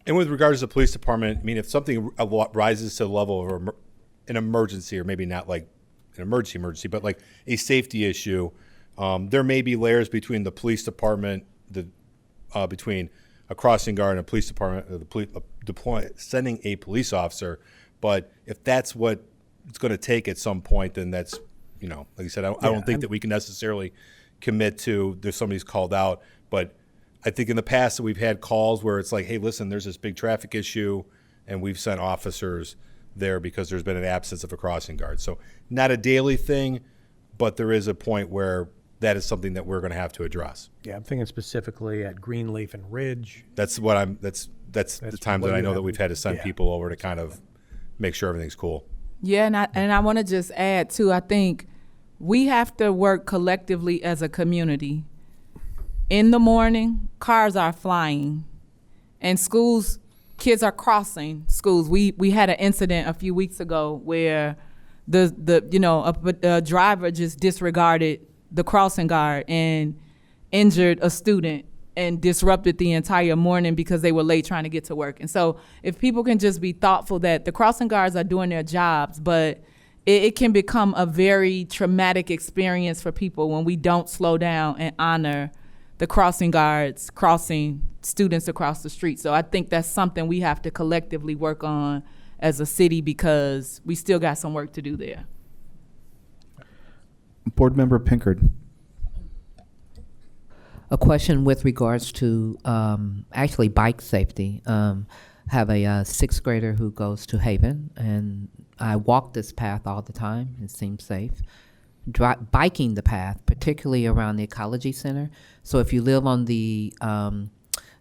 And with regards to the police department, I mean, if something rises to the level of an emergency, or maybe not like an emergency, but like a safety issue, there may be layers between the police department, between a crossing guard and a police department, sending a police officer. But if that's what it's going to take at some point, then that's, like I said, I don't think that we can necessarily commit to there's somebody's called out. But I think in the past that we've had calls where it's like, hey, listen, there's this big traffic issue, and we've sent officers there because there's been an absence of a crossing guard. So not a daily thing, but there is a point where that is something that we're going to have to address. Yeah, I'm thinking specifically at Greenleaf and Ridge. That's the times that I know that we've had to send people over to kind of make sure everything's cool. Yeah, and I want to just add too, I think we have to work collectively as a community. In the morning, cars are flying, and kids are crossing schools. We had an incident a few weeks ago where a driver just disregarded the crossing guard and injured a student and disrupted the entire morning because they were late trying to get to work. And so if people can just be thoughtful that the crossing guards are doing their jobs, but it can become a very traumatic experience for people when we don't slow down and honor the crossing guards crossing students across the street. So I think that's something we have to collectively work on as a city, because we still got some work to do there. Board Member Pinkard. A question with regards to actually bike safety. Have a sixth grader who goes to Haven, and I walk this path all the time. It seems safe. Biking the path, particularly around the ecology center. So if you live on the on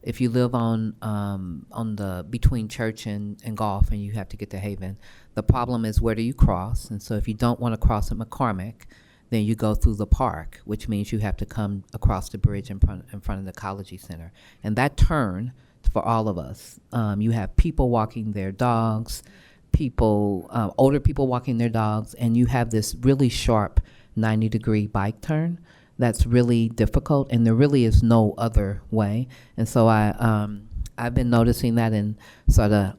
the between Church and Golf, and you have to get to Haven, the problem is, where do you cross? And so if you don't want to cross at McCormick, then you go through the park, which means you have to come across the bridge in front of the ecology center. And that turn, for all of us, you have people walking their dogs, older people walking their dogs, and you have this really sharp 90-degree bike turn that's really difficult, and there really is no other way. And so I've been noticing that and sort of,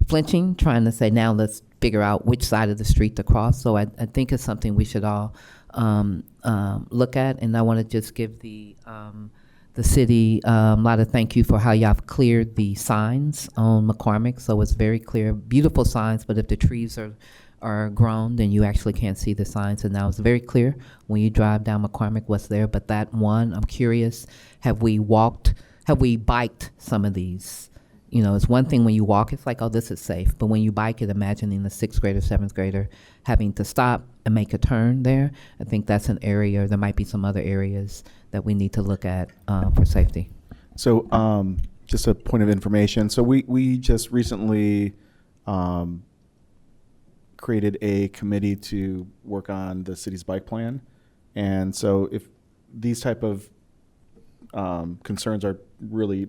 flinching, trying to say, now let's figure out which side of the street to cross. So I think it's something we should all look at. And I want to just give the city a lot of thank you for how y'all have cleared the signs on McCormick. So it's very clear, beautiful signs, but if the trees are grown, then you actually can't see the signs. And now it's very clear when you drive down McCormick what's there. But that one, I'm curious, have we biked some of these? It's one thing when you walk, it's like, oh, this is safe. But when you bike it, imagining the sixth grader, seventh grader having to stop and make a turn there, I think that's an area. There might be some other areas that we need to look at for safety. So just a point of information. So we just recently created a committee to work on the city's bike plan. And so if these type of concerns are really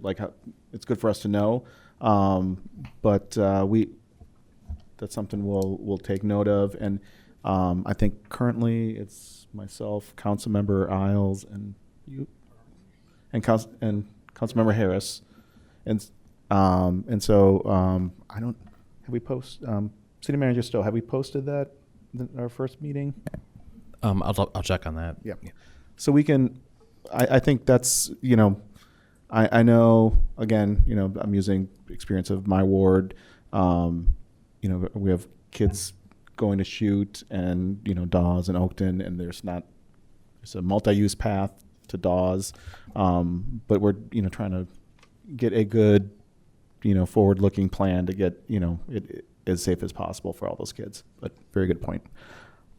it's good for us to know, but that's something we'll take note of. And I think currently it's myself, Councilmember Isles, and you, and Councilmember Harris, and so I don't. Have we City Manager Stowe, have we posted that our first meeting? I'll check on that. Yeah. So we can. I think that's I know, again, I'm using experience of my ward. We have kids going to shoot, and Dawes and Oakton, and there's a multi-use path to Dawes, but we're trying to get a good forward-looking plan to get it as safe as possible for all those kids. But very good point.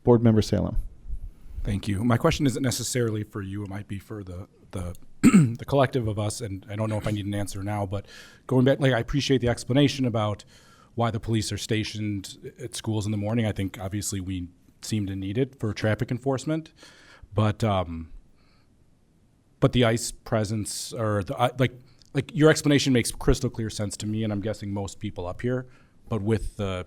Board Member Salem. Thank you. My question isn't necessarily for you. It might be for the the collective of us, and I don't know if I need an answer now, but going back, I appreciate the explanation about why the police are stationed at schools in the morning. I think obviously we seem to need it for traffic enforcement, but the ICE presence, or your explanation makes crystal clear sense to me, and I'm guessing most people up here, but with the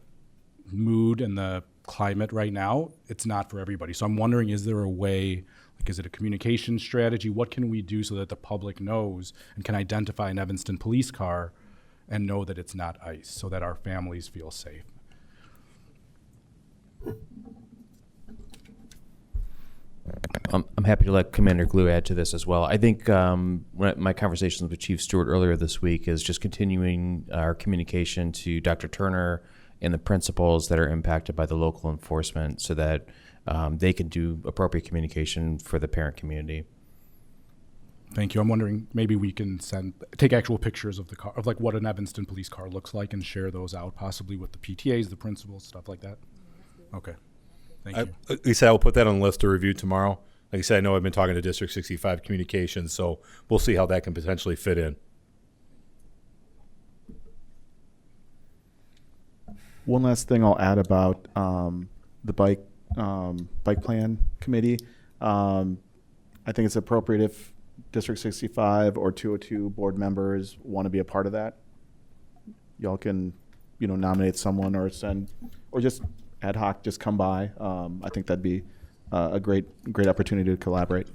mood and the climate right now, it's not for everybody. So I'm wondering, is there a way, is it a communication strategy? What can we do so that the public knows and can identify an Evanston police car and know that it's not ICE, so that our families feel safe? I'm happy to let Commander Glue add to this as well. I think my conversations with Chief Stewart earlier this week is just continuing our communication to Dr. Turner and the principals that are impacted by the local enforcement, so that they can do appropriate communication for the parent community. Thank you. I'm wondering, maybe we can take actual pictures of the car, of what an Evanston police car looks like, and share those out, possibly with the PTAs, the principals, stuff like that. Okay. Thank you. Lisa, I will put that on the list to review tomorrow. Like I said, I know I've been talking to District 65 Communications, so we'll see how that can potentially fit in. One last thing I'll add about the bike plan committee. I think it's appropriate if District 65 or 202 board members want to be a part of that. Y'all can, nominate someone or just ad hoc, just come by. I think that'd be a great opportunity to collaborate.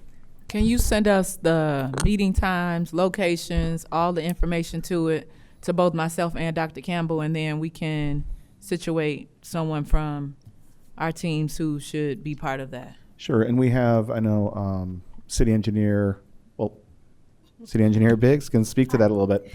Can you send us the meeting times, locations, all the information to both myself and Dr. Campbell, and then we can situate someone from our teams who should be part of that. Sure, and we have, I know, City Engineer Biggs can speak to that a little bit.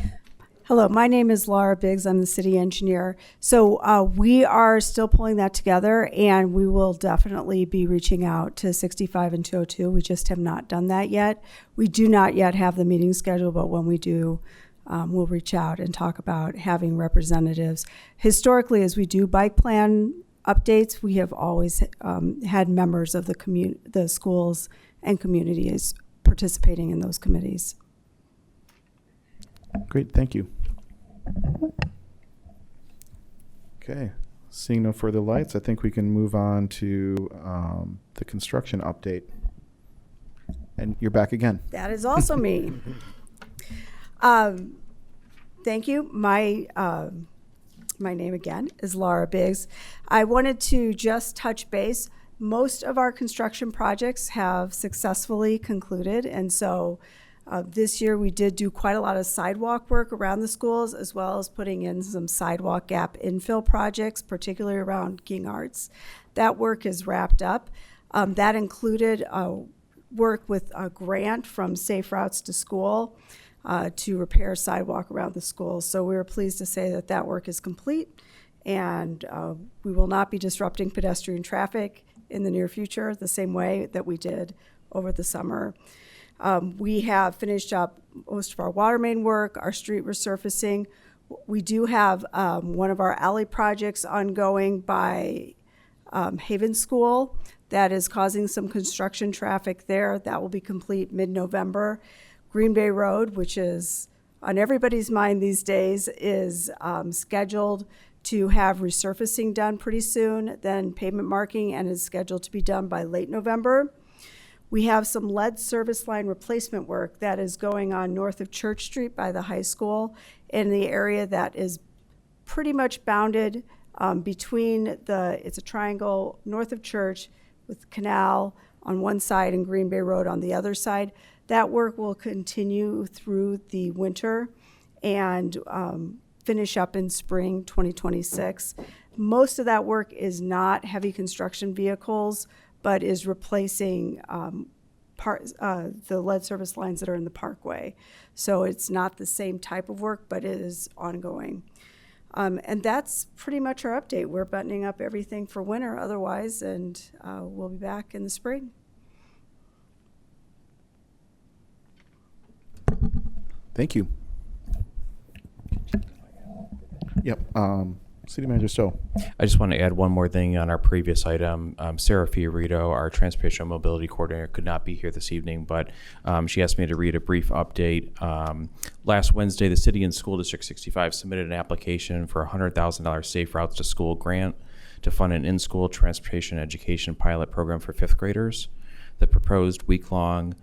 Hello, my name is Laura Biggs. I'm the city engineer. So we are still pulling that together, and we will definitely be reaching out to 65 and 202. We just have not done that yet. We do not yet have the meeting scheduled, but when we do, we'll reach out and talk about having representatives. Historically, as we do bike plan updates, we have always had members of the schools and communities participating in those committees. Great, thank you. Okay, seeing no further lights, I think we can move on to the construction update. And you're back again. That is also me. Thank you. My name again is Laura Biggs. I wanted to just touch base. Most of our construction projects have successfully concluded, and so this year we did do quite a lot of sidewalk work around the schools, as well as putting in some sidewalk gap infill projects, particularly around King Arts. That work is wrapped up. That included work with a grant from Safe Routes to School to repair sidewalk around the schools. So we were pleased to say that that work is complete, and we will not be disrupting pedestrian traffic in the near future the same way that we did over the summer. We have finished up most of our water main work, our street resurfacing. We do have one of our alley projects ongoing by Haven School that is causing some construction traffic there. That will be complete mid-November. Green Bay Road, which is on everybody's mind these days, is scheduled to have resurfacing done pretty soon, then pavement marking, and is scheduled to be done by late November. We have some lead service line replacement work that is going on north of Church Street by the high school in the area that is pretty much bounded between it's a triangle north of Church with Canal on one side and Green Bay Road on the other side. That work will continue through the winter and finish up in spring 2026. Most of that work is not heavy construction vehicles, but is replacing the lead service lines that are in the parkway. So it's not the same type of work, but it is ongoing. And that's pretty much our update. We're buttoning up everything for winter otherwise, and we'll be back in the spring. Thank you. Yep. City Manager Stowe. I just want to add one more thing on our previous item. Sarah Fiorito, our Transportation and Mobility Coordinator, could not be here this evening, but she asked me to read a brief update. Last Wednesday, the City and School District 65 submitted an application for a $100,000 Safe Routes to School grant to fund an in-school transportation education pilot program for fifth graders. The proposed week-long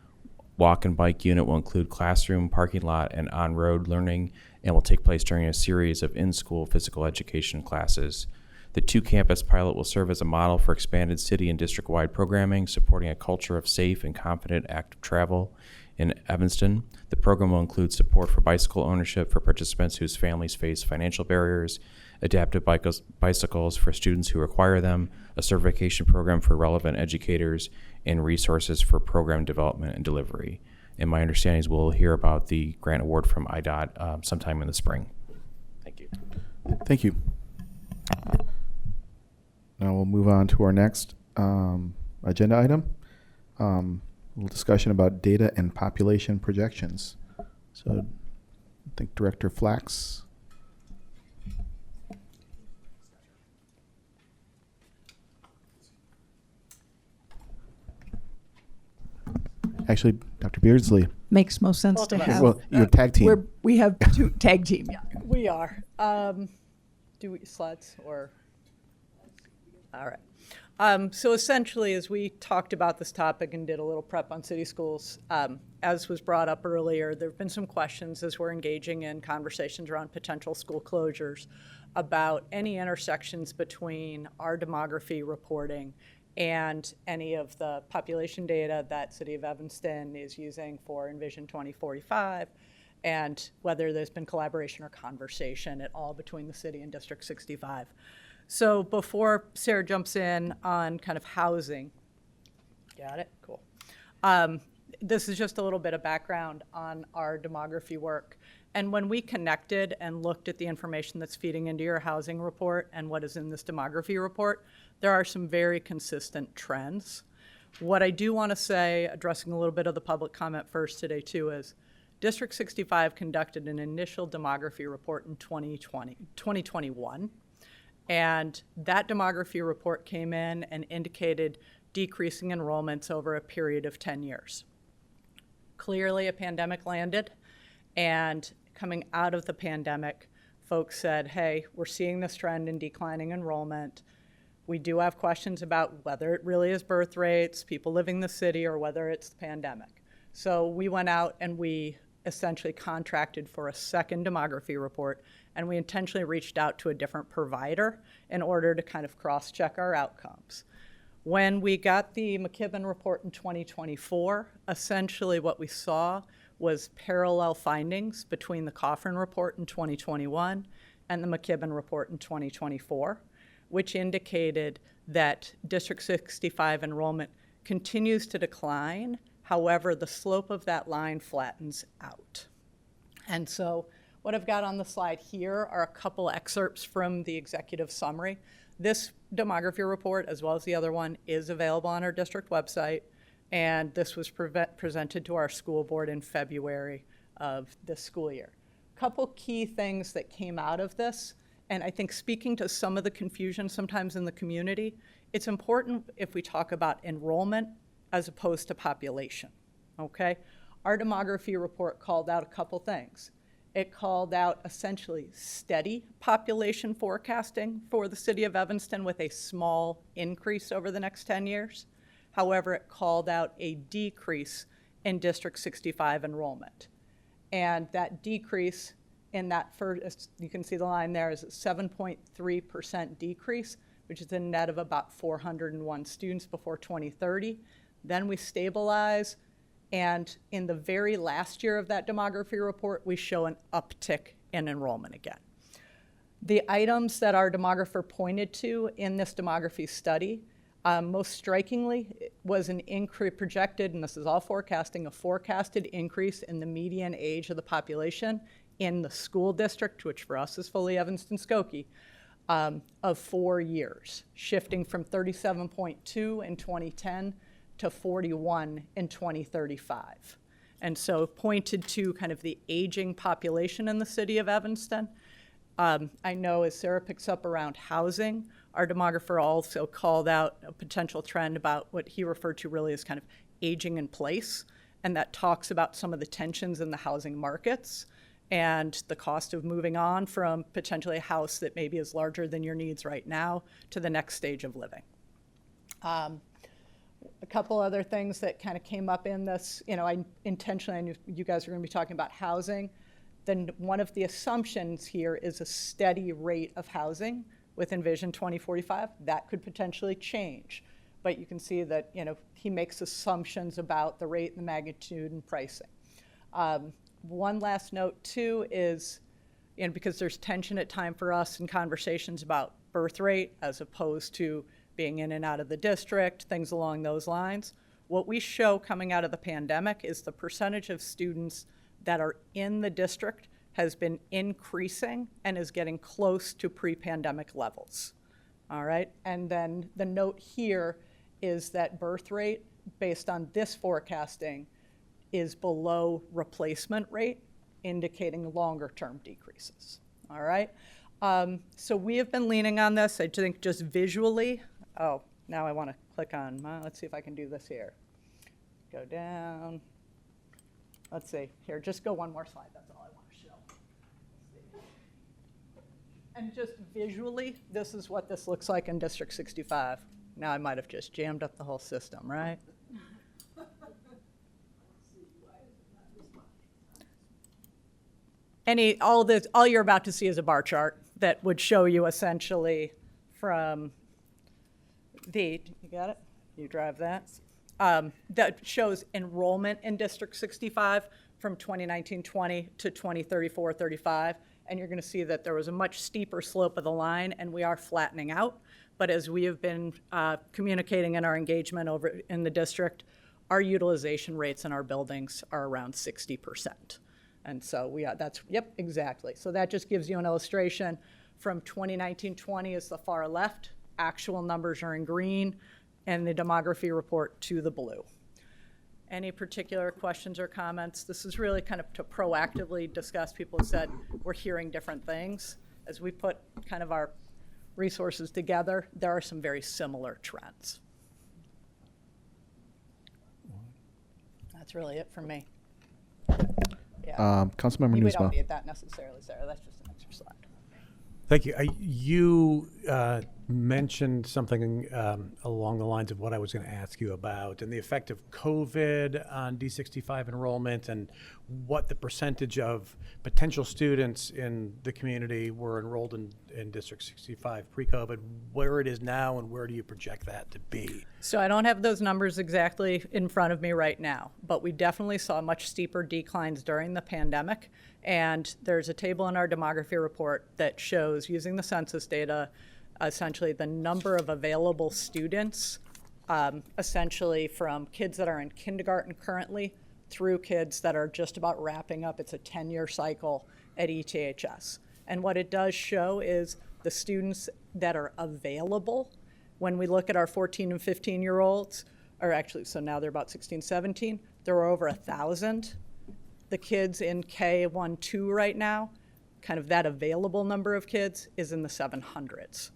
walk and bike unit will include classroom, parking lot, and on-road learning, and will take place during a series of in-school physical education classes. The two-campus pilot will serve as a model for expanded city and district-wide programming, supporting a culture of safe and confident active travel in Evanston. The program will include support for bicycle ownership for participants whose families face financial barriers, adaptive bicycles for students who require them, a certification program for relevant educators, and resources for program development and delivery. And my understanding is we'll hear about the grant award from IDOT sometime in the spring. Thank you. Thank you. Now we'll move on to our next agenda item. A little discussion about data and population projections. So I think Director Flax. Actually, Dr. Beardsley. Makes most sense to have. Well, you're tag team. We have two tag team. Yeah. We are. Do we slides or? All right. So essentially, as we talked about this topic and did a little prep on city schools, as was brought up earlier, there have been some questions as we're engaging in conversations around potential school closures about any intersections between our demography reporting and any of the population data that City of Evanston is using for Envision 2045, and whether there's been collaboration or conversation at all between the city and District 65. So before Sarah jumps in on kind of housing, got it? Cool. This is just a little bit of background on our demography work. And when we connected and looked at the information that's feeding into your housing report and what is in this demography report, there are some very consistent trends. What I do want to say, addressing a little bit of the public comment first today too, is District 65 conducted an initial demography report in 2021. And that demography report came in and indicated decreasing enrollments over a period of 10 years. Clearly a pandemic landed, and coming out of the pandemic, folks said, hey, we're seeing this trend in declining enrollment. We do have questions about whether it really is birth rates, people living in the city, or whether it's the pandemic. So we went out and we essentially contracted for a second demography report, and we intentionally reached out to a different provider in order to kind of cross-check our outcomes. When we got the McKibben report in 2024, essentially what we saw was parallel findings between the Coffin report in 2021 and the McKibben report in 2024, which indicated that District 65 enrollment continues to decline. However, the slope of that line flattens out. And so what I've got on the slide here are a couple excerpts from the executive summary. This demography report, as well as the other one, is available on our district website, and this was presented to our school board in February of this school year. Couple key things that came out of this, and I think speaking to some of the confusion sometimes in the community, it's important if we talk about enrollment as opposed to population, okay? Our demography report called out a couple things. It called out essentially steady population forecasting for the city of Evanston with a small increase over the next 10 years. However, it called out a decrease in District 65 enrollment. And that decrease in that first, you can see the line there, is a 7.3% decrease, which is a net of about 401 students before 2030. Then we stabilize, and in the very last year of that demography report, we show an uptick in enrollment again. The items that our demographer pointed to in this demography study, most strikingly, was an increase projected, and this is all forecasting, a forecasted increase in the median age of the population in the school district, which for us is fully Evanston-Skokie, of 4 years, shifting from 37.2 in 2010 to 41 in 2035. And so pointed to kind of the aging population in the city of Evanston. I know as Sarah picks up around housing, our demographer also called out a potential trend about what he referred to really as kind of aging in place, and that talks about some of the tensions in the housing markets and the cost of moving on from potentially a house that maybe is larger than your needs right now to the next stage of living. A couple other things that kind of came up in this, you know, I knew you guys were going to be talking about housing. Then one of the assumptions here is a steady rate of housing within Vision 2045. That could potentially change, but you can see that, you know, he makes assumptions about the rate and the magnitude and pricing. One last note too is, you know, because there's tension at time for us in conversations about birth rate as opposed to being in and out of the district, things along those lines. What we show coming out of the pandemic is the percentage of students that are in the district has been increasing and is getting close to pre-pandemic levels. All right, and then the note here is that birth rate, based on this forecasting, is below replacement rate, indicating longer term decreases. All right, so we have been leaning on this, I think just visually. Oh, now I want to click on, let's see if I can do this here. Go down. Let's see, here, just go one more slide, that's all I want to show. And just visually, this is what this looks like in District 65. Now I might have just jammed up the whole system, right? All you're about to see is a bar chart that would show you essentially from you got it? You drive that? That shows enrollment in District 65 from 2019-20 to 2034-35, and you're going to see that there was a much steeper slope of the line, and we are flattening out. But as we have been communicating in our engagement over in the district, our utilization rates in our buildings are around 60%. And so yep, exactly. So that just gives you an illustration from 2019-20 is the far left, actual numbers are in green, and the demography report to the blue. Any particular questions or comments? This is really kind of to proactively discuss. People have said we're hearing different things. As we put kind of our resources together, there are some very similar trends. That's really it for me. Yeah. Councilmember We Newsma. don't need that necessarily, Sarah. That's just an extra slide. Thank you. You mentioned something along the lines of what I was going to ask you about, and the effect of COVID on D65 enrollment, and what the percentage of potential students in the community were enrolled in District 65 pre-COVID, where it is now, and where do you project that to be? So I don't have those numbers exactly in front of me right now, but we definitely saw much steeper declines during the pandemic. And there's a table in our demography report that shows, using the census data, essentially the number of available students, essentially from kids that are in kindergarten currently through kids that are just about wrapping up. It's a 10-year cycle at ETHS. And what it does show is the students that are available. When we look at our 14 and 15-year-olds, or actually, so now they're about 16, 17, there are over 1,000. The kids in K1, 2 right now, kind of that available number of kids is in the 700s.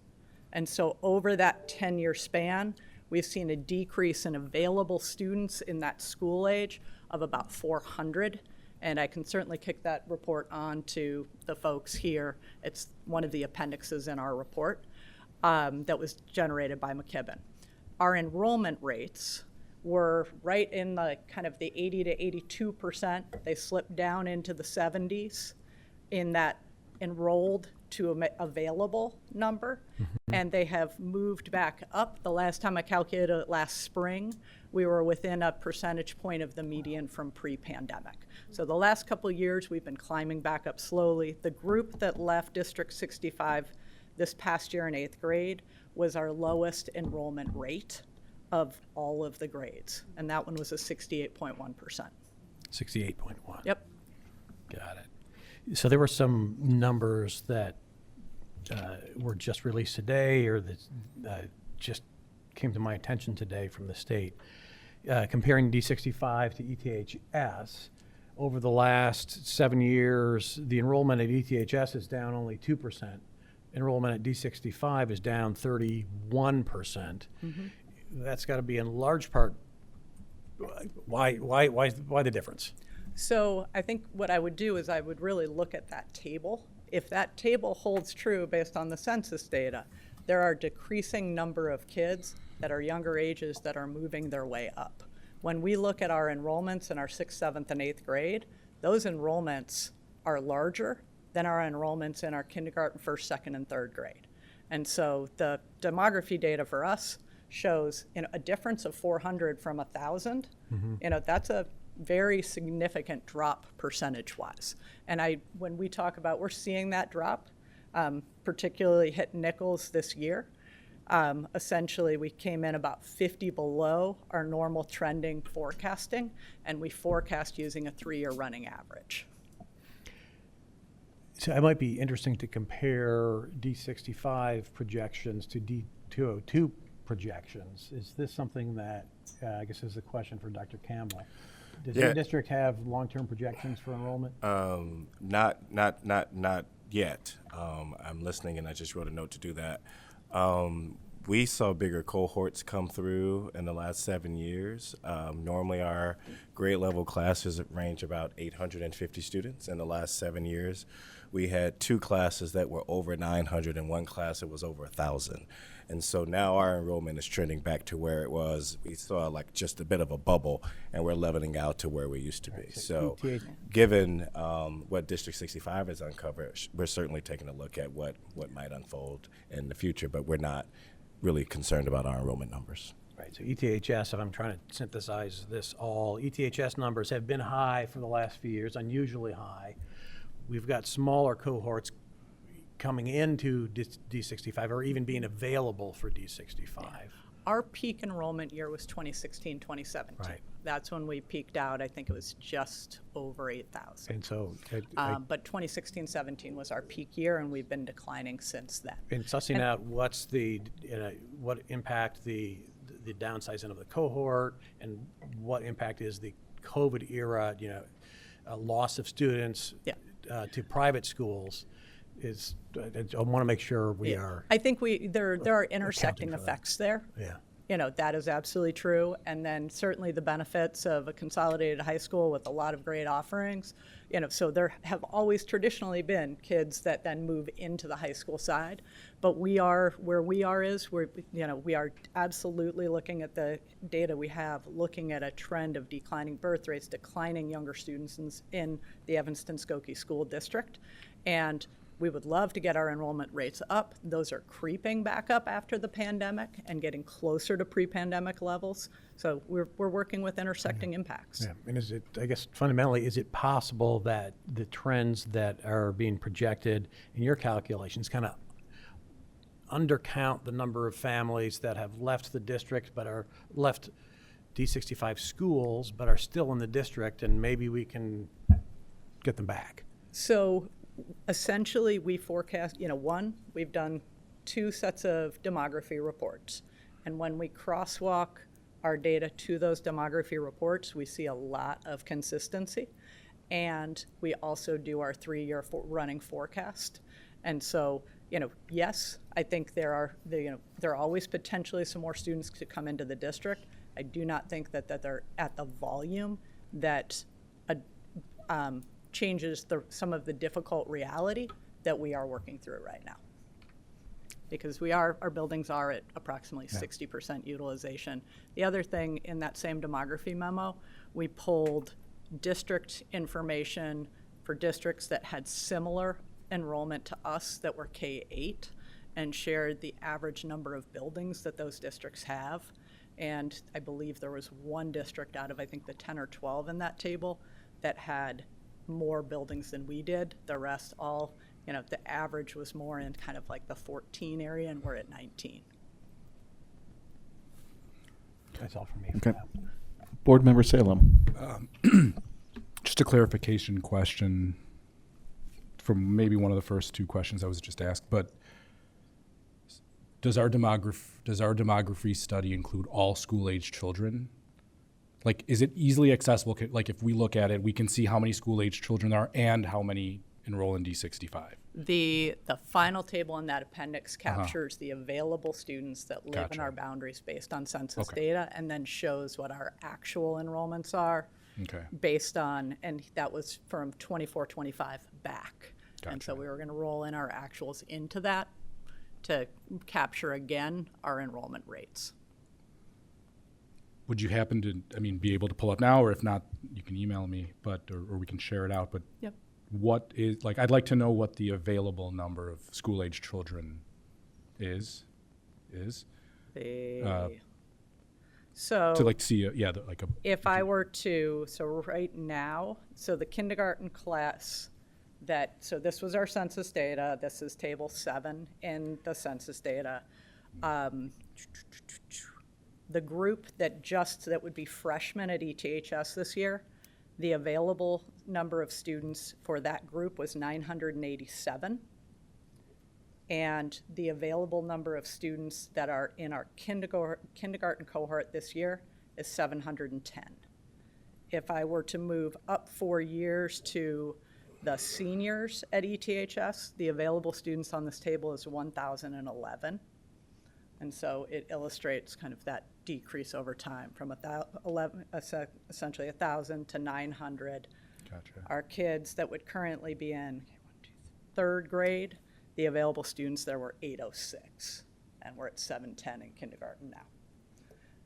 And so over that 10-year span, we've seen a decrease in available students in that school age of about 400. And I can certainly kick that report on to the folks here. It's one of the appendixes in our report that was generated by McKibben. Our enrollment rates were right in the kind of the 80 to 82%. They slipped down into the 70s in that enrolled to available number, and they have moved back up. The last time I calculated it last spring, we were within a percentage point of the median from pre-pandemic. So the last couple of years, we've been climbing back up slowly. The group that left District 65 this past year in 8th grade was our lowest enrollment rate of all of the grades, and that one was a 68.1%. 68.1. Yep. Got it. So there were some numbers that were just released today, or that just came to my attention today from the state, comparing D65 to ETHS. Over the last 7 years, the enrollment at ETHS is down only 2%. Enrollment at D65 is down 31%. That's got to be in large part why the difference? So I think what I would do is I would really look at that table. If that table holds true based on the census data, there are decreasing number of kids that are younger ages that are moving their way up. When we look at our enrollments in our 6th, 7th, and 8th grade, those enrollments are larger than our enrollments in our kindergarten, 1st, 2nd, and 3rd grade. And so the demography data for us shows a difference of 400 from 1,000. That's a very significant drop percentage-wise. And when we talk about, we're seeing that drop, particularly hit Nichols this year. Essentially, we came in about 50 below our normal trending forecasting, and we forecast using a 3-year running average. So it might be interesting to compare D65 projections to D202 projections. Is this something that, I guess is a question for Dr. Campbell. Does your district have long-term projections for enrollment? Not yet. I'm listening, and I just wrote a note to do that. We saw bigger cohorts come through in the last 7 years. Normally our grade level classes range about 850 students. In the last 7 years, we had 2 classes that were over 900 and 1 class that was over 1,000. And so now our enrollment is trending back to where it was. We saw like just a bit of a bubble, and we're leveling out to where we used to be. So given what District 65 has uncovered, we're certainly taking a look at what might unfold in the future, but we're not really concerned about our enrollment numbers. Right, so ETHS, if I'm trying to synthesize this all, ETHS numbers have been high for the last few years, unusually high. we've got smaller cohorts coming into D65 or even being available for D65. Our peak enrollment year was 2016, 2017. Right. That's when we peaked out. I think it was just over 8,000. And so, but 2016, 17 was our peak year, and we've been declining since then. and sussing out what's the, what impact the downsizing of the cohort, and what impact is the COVID era, a loss of students to private schools is, I want to make sure we are. I think there are intersecting effects there. Yeah. That is absolutely true. And then certainly the benefits of a consolidated high school with a lot of great offerings. So there have always traditionally been kids that then move into the high school side. But we are absolutely looking at the data we have, looking at a trend of declining birth rates, declining younger students in the Evanston-Skokie School District. And we would love to get our enrollment rates up. Those are creeping back up after the pandemic and getting closer to pre-pandemic levels. So we're working with intersecting impacts. Yeah, and I guess fundamentally, is it possible that the trends that are being projected in your calculations kind of undercount the number of families that have left the district but are left D65 schools but are still in the district, and maybe we can get them back? So essentially, we forecast, we've done 2 sets of demography reports. And when we crosswalk our data to those demography reports, we see a lot of consistency. And we also do our 3-year running forecast. And so, yes, I think there are always potentially some more students to come into the district. I do not think that they're at the volume that changes some of the difficult reality that we are working through right now. Because our buildings are at approximately 60% utilization. The other thing in that same demography memo, we pulled district information for districts that had similar enrollment to us that were K-8 and shared the average number of buildings that those districts have. And I believe there was one district out of, I think, the 10 or 12 in that table that had more buildings than we did. The rest all, the average was more in kind of like the 14 area, and we're at 19. That's all for me. Okay. Board Member Salem. Just a clarification question from maybe one of the first 2 questions I was just asked, but does our demography study include all school-age children? Like, is it easily accessible? Like, if we look at it, we can see how many school-age children there are and how many enroll in D65. The final table in that appendix captures the available students that live in our boundaries based on census data, and then shows what our actual enrollments are based on, and that was from 24-25 back. And so we were going to roll in our actuals into that to capture again our enrollment rates. Would you happen to, be able to pull up now, or if not, you can email me, or we can share it out, but what is, I'd like to know what the available number of school-age children is. So to see, if I were to, so right now, so the kindergarten class so this was our census data, this is table 7 in the census data. The group that would be freshmen at ETHS this year, the available number of students for that group was 987. And the available number of students that are in our kindergarten cohort this year is 710. If I were to move up 4 years to the seniors at ETHS, the available students on this table is 1,011. And so it illustrates kind of that decrease over time from essentially 1,000 to 900. Gotcha. Our kids that would currently be in 3rd grade, the available students there were 806, and we're at 710 in kindergarten now.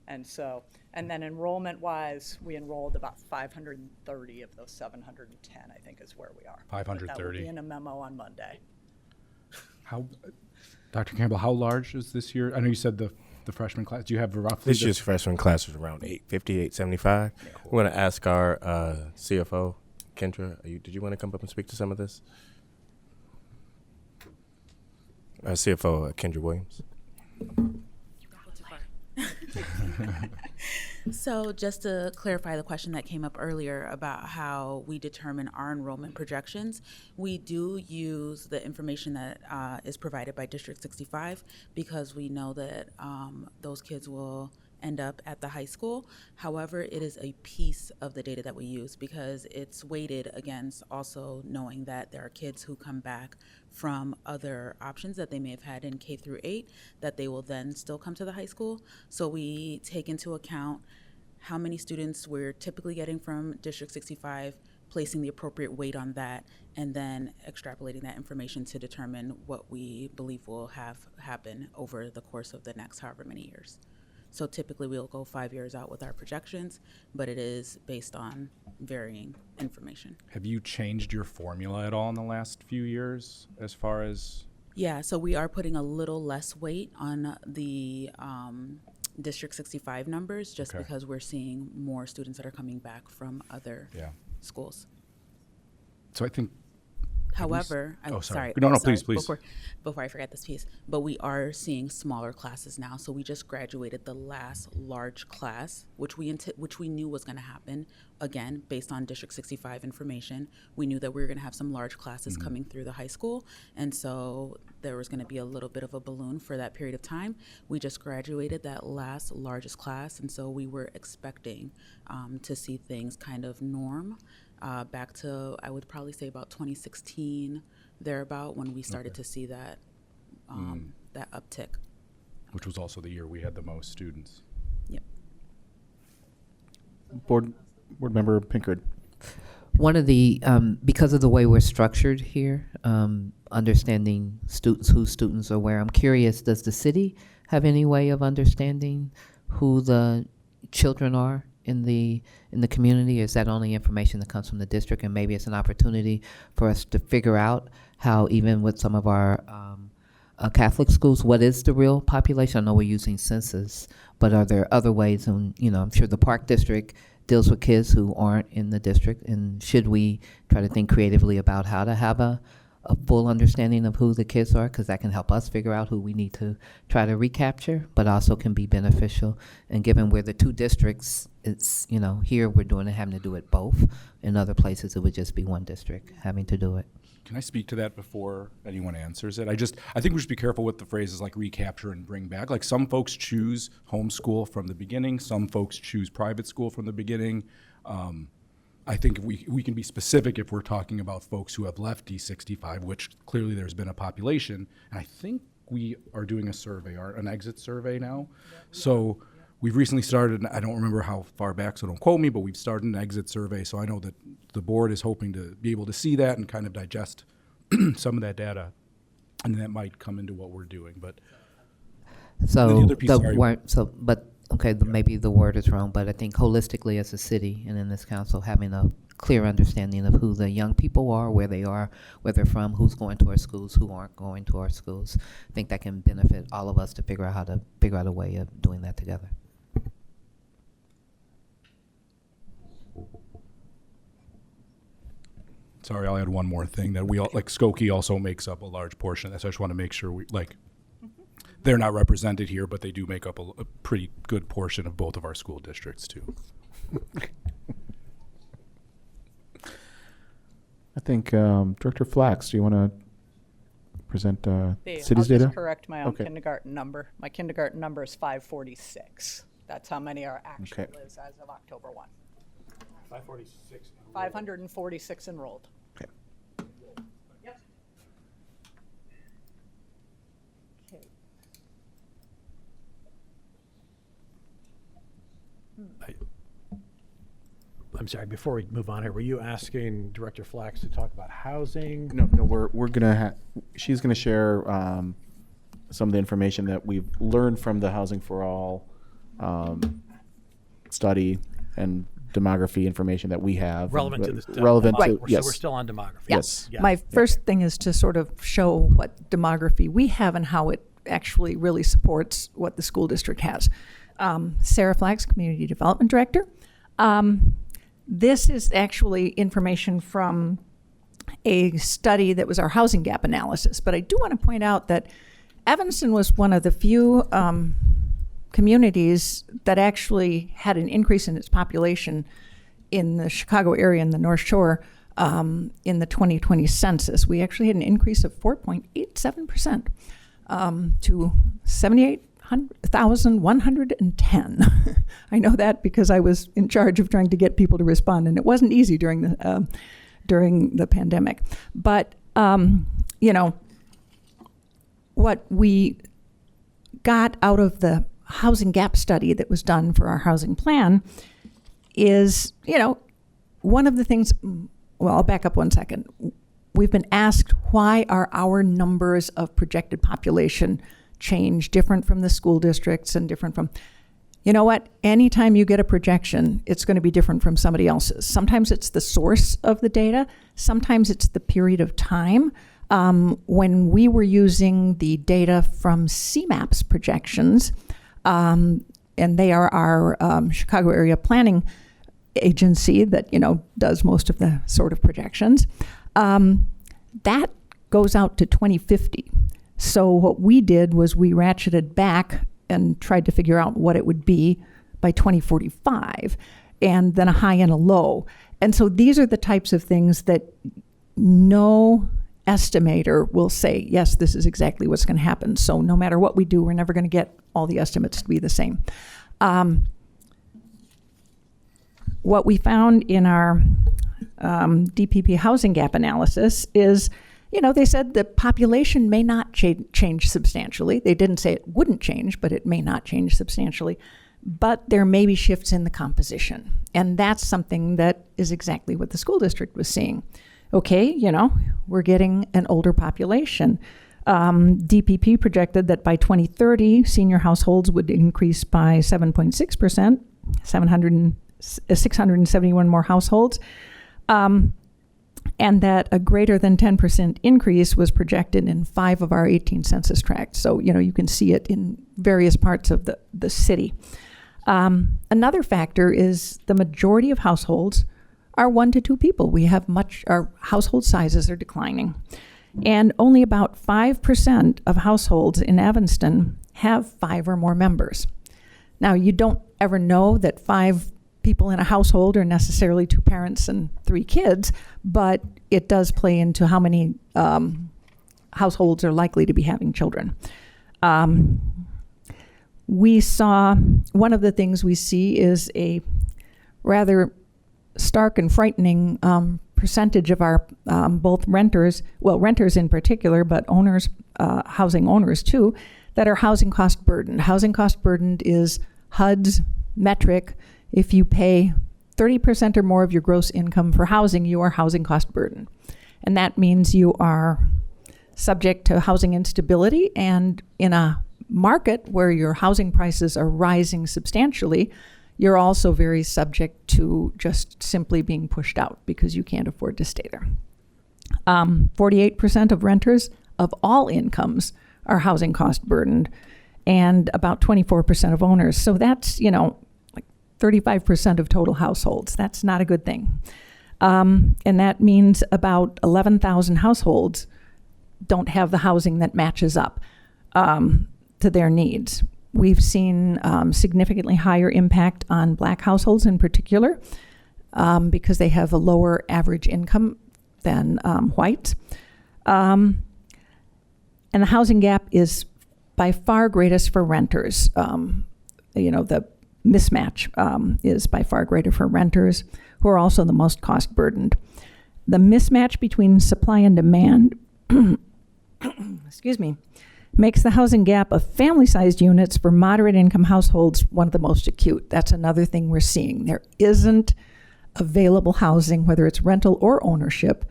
And so, and then enrollment-wise, we enrolled about 530 of those 710, I think is where we are. 530. But that will be in a memo on Monday. Dr. Campbell, how large is this year? I know you said the freshman class. Do you have roughly? This year's freshman class was around 850, 875. We're going to ask our CFO, Kendra, did you want to come up and speak to some of this? CFO Kendra Williams. So just to clarify the question that came up earlier about how we determine our enrollment projections, we do use the information that is provided by District 65 because we know that those kids will end up at the high school. However, it is a piece of the data that we use because it's weighted against also knowing that there are kids who come back from other options that they may have had in K through 8 that they will then still come to the high school. So we take into account how many students we're typically getting from District 65, placing the appropriate weight on that, and then extrapolating that information to determine what we believe will have happen over the course of the next however many years. So typically we'll go 5 years out with our projections, but it is based on varying information. Have you changed your formula at all in the last few years as far as? Yeah, so we are putting a little less weight on the District 65 numbers just because we're seeing more students that are coming back from other schools. So I think. However, sorry. No, please. Before I forget this piece, but we are seeing smaller classes now. So we just graduated the last large class, which we knew was going to happen. Again, based on District 65 information, we knew that we were going to have some large classes coming through the high school, and so there was going to be a little bit of a balloon for that period of time. We just graduated that last largest class, and so we were expecting to see things kind of norm. Back to, I would probably say about 2016, thereabout, when we started to see that that uptick. Which was also the year we had the most students. Yep. Board Member Pinkard. One of the, because of the way we're structured here, understanding who students are where, I'm curious, does the city have any way of understanding who the children are in the community? Is that only information that comes from the district? And maybe it's an opportunity for us to figure out how, even with some of our Catholic schools, what is the real population? I know we're using census, but are there other ways? And I'm sure the Park District deals with kids who aren't in the district. And should we try to think creatively about how to have a full understanding of who the kids are, because that can help us figure out who we need to try to recapture, but also can be beneficial. And given we're the two districts, it's, here we're having to do it both. In other places, it would just be one district having to do it. Can I speak to that before anyone answers it? I think we should be careful with the phrases like recapture and bring back. Like, some folks choose homeschool from the beginning. Some folks choose private school from the beginning. I think we can be specific if we're talking about folks who have left D65, which clearly there's been a population. And I think we are doing a survey, an exit survey now. So we've recently started, I don't remember how far back, so don't quote me, but we've started an exit survey. So I know that the board is hoping to be able to see that and kind of digest some of that data. And that might come into what we're doing. But maybe the word is wrong, but I think holistically as a city and in this council, having a clear understanding of who the young people are, where they are, where they're from, who's going to our schools, who aren't going to our schools. I think that can benefit all of us to figure out a way of doing that together. Sorry, I'll add one more thing that Skokie also makes up a large portion of that. So I just want to make sure they're not represented here, but they do make up a pretty good portion of both of our school districts too. I think Director Flax, do you want to present city's I'll data? Just correct my own kindergarten number. My kindergarten number is 546. That's how many are actually lives as of October 1. 546. 546 enrolled. Okay. Yep. Okay. I'm sorry, before we move on here, were you asking Director Flax to talk about housing? No, we're gonna she's gonna share some of the information that we've learned from the Housing for All study and demography information that we have. Relevant to this. Yes. So we're still on demography. Yes. Yeah. My first thing is to sort of show what demography we have and how it actually really supports what the school district has. Sarah Flax, Community Development Director. This is actually information from a study that was our housing gap analysis. But I do want to point out that Evanston was one of the few communities that actually had an increase in its population in the Chicago area and the North Shore in the 2020 census. We actually had an increase of 4.87% to 78,110. I know that because I was in charge of trying to get people to respond, and it wasn't easy during the pandemic. But you know, what we got out of the housing gap study that was done for our housing plan is, you know, one of the things, well, I'll back up 1 second. We've been asked, why are our numbers of projected population change different from the school districts and different from, you know what, anytime you get a projection, it's going to be different from somebody else's. Sometimes it's the source of the data. Sometimes it's the period of time. When we were using the data from CMAP's projections, and they are our Chicago area planning agency that, you know, does most of the sort of projections, that goes out to 2050. So what we did was we ratcheted back and tried to figure out what it would be by 2045, and then a high and a low. And so these are the types of things that no estimator will say, yes, this is exactly what's going to happen. So no matter what we do, we're never going to get all the estimates to be the same. What we found in our DPP housing gap analysis is, you know, they said the population may not change substantially. They didn't say it wouldn't change, but it may not change substantially. But there may be shifts in the composition. And that's something that is exactly what the school district was seeing. Okay, you know, we're getting an older population. DPP projected that by 2030, senior households would increase by 7.6%, 671 more households, and that a greater than 10% increase was projected in 5 of our 18 census tracts. So, you know, you can see it in various parts of the city. Another factor is the majority of households are 1 to 2 people. We have our household sizes are declining. And only about 5% of households in Evanston have 5 or more members. Now, you don't ever know that 5 people in a household are necessarily 2 parents and 3 kids, but it does play into how many households are likely to be having children. We saw, one of the things we see is a rather stark and frightening percentage of our both renters, well, renters in particular, but owners, housing owners too, that are housing cost burdened. Housing cost burdened is HUD's metric. If you pay 30% or more of your gross income for housing, you are housing cost burdened. And that means you are subject to housing instability, and in a market where your housing prices are rising substantially, you're also very subject to just simply being pushed out because you can't afford to stay there. 48% of renters of all incomes are housing cost burdened, and about 24% of owners. So that's, you know, like 35% of total households. That's not a good thing. And that means about 11,000 households don't have the housing that matches up to their needs. We've seen significantly higher impact on Black households in particular because they have a lower average income than whites. And the housing gap is by far greatest for renters. You know, the mismatch is by far greater for renters, who are also the most cost burdened. The mismatch between supply and demand, excuse me, makes the housing gap of family-sized units for moderate income households one of the most acute. That's another thing we're seeing. There isn't available housing, whether it's rental or ownership,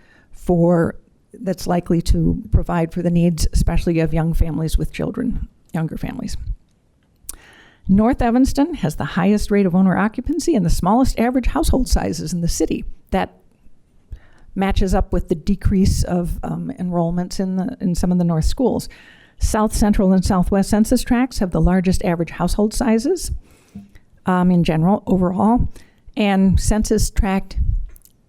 that's likely to provide for the needs, especially of young families with children, younger families. North Evanston has the highest rate of owner occupancy and the smallest average household sizes in the city. That matches up with the decrease of enrollments in some of the North schools. South Central and Southwest census tracts have the largest average household sizes in general, overall, And Census Tract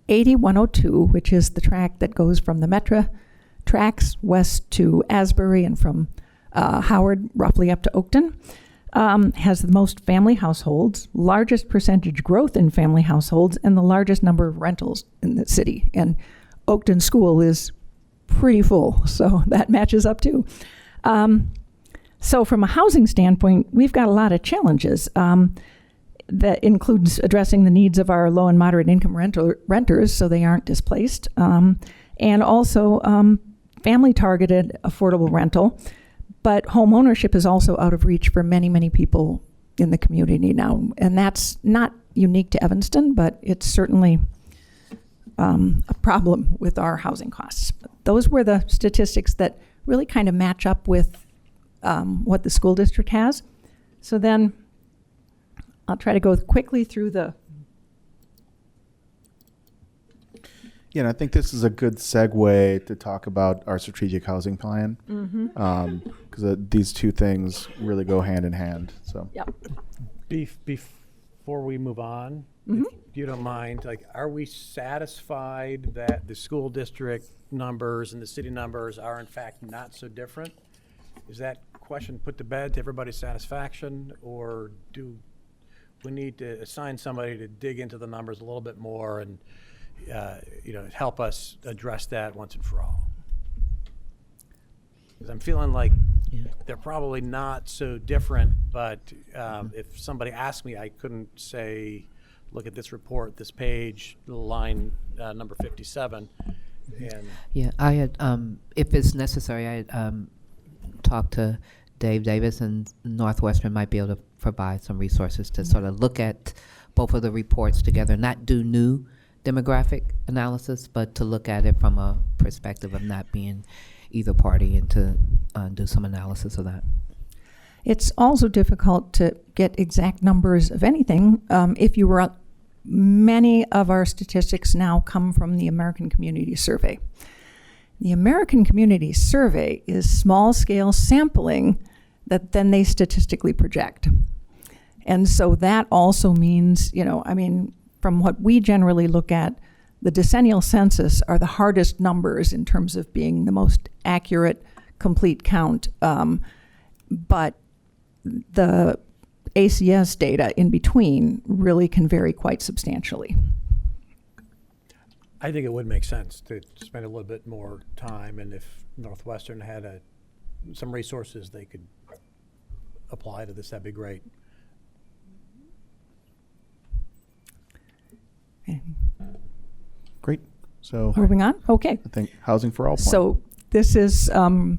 8102, which is the tract that goes from the Metra tracks west to Asbury and from Howard roughly up to Oakton, has the most family households, largest percentage growth in family households, and the largest number of rentals in the city. And Oakton School is pretty full, so that matches up too. So from a housing standpoint, we've got a lot of challenges. That includes addressing the needs of our low and moderate income renters so they aren't displaced, and also family targeted affordable rental. But home ownership is also out of reach for many, many people in the community now. And that's not unique to Evanston, but it's certainly a problem with our housing costs. Those were the statistics that really kind of match up with what the school district has. So then I'll try to go quickly through the. Yeah, and I think this is a good segue to talk about our strategic housing plan, because these two things really go hand in hand. So, yep. Before we move on, if you don't mind, like, are we satisfied that the school district numbers and the city numbers are in fact not so different? Is that question put to bed to everybody's satisfaction, or do we need to assign somebody to dig into the numbers a little bit more and help us address that once and for all? Because I'm feeling like they're probably not so different, but if somebody asked me, I couldn't say, look at this report, this page, line number 57. And yeah, I had, if it's necessary, I had talked to Dave Davis, and Northwestern might be able to provide some resources to sort of look at both of the reports together, not do new demographic analysis, but to look at it from a perspective of not being either party, and to do some analysis of that. It's also difficult to get exact numbers of anything. If you were, many of our statistics now come from the American Community Survey. The American Community Survey is small-scale sampling that then they statistically project. And so that also means, from what we generally look at, the decennial census are the hardest numbers in terms of being the most accurate, complete count. But the ACS data in between really can vary quite substantially. I think it would make sense to spend a little bit more time, and if Northwestern had some resources they could apply to this, that'd be great. Okay. Great. So moving on. Okay. I think Housing for All plan. So this is the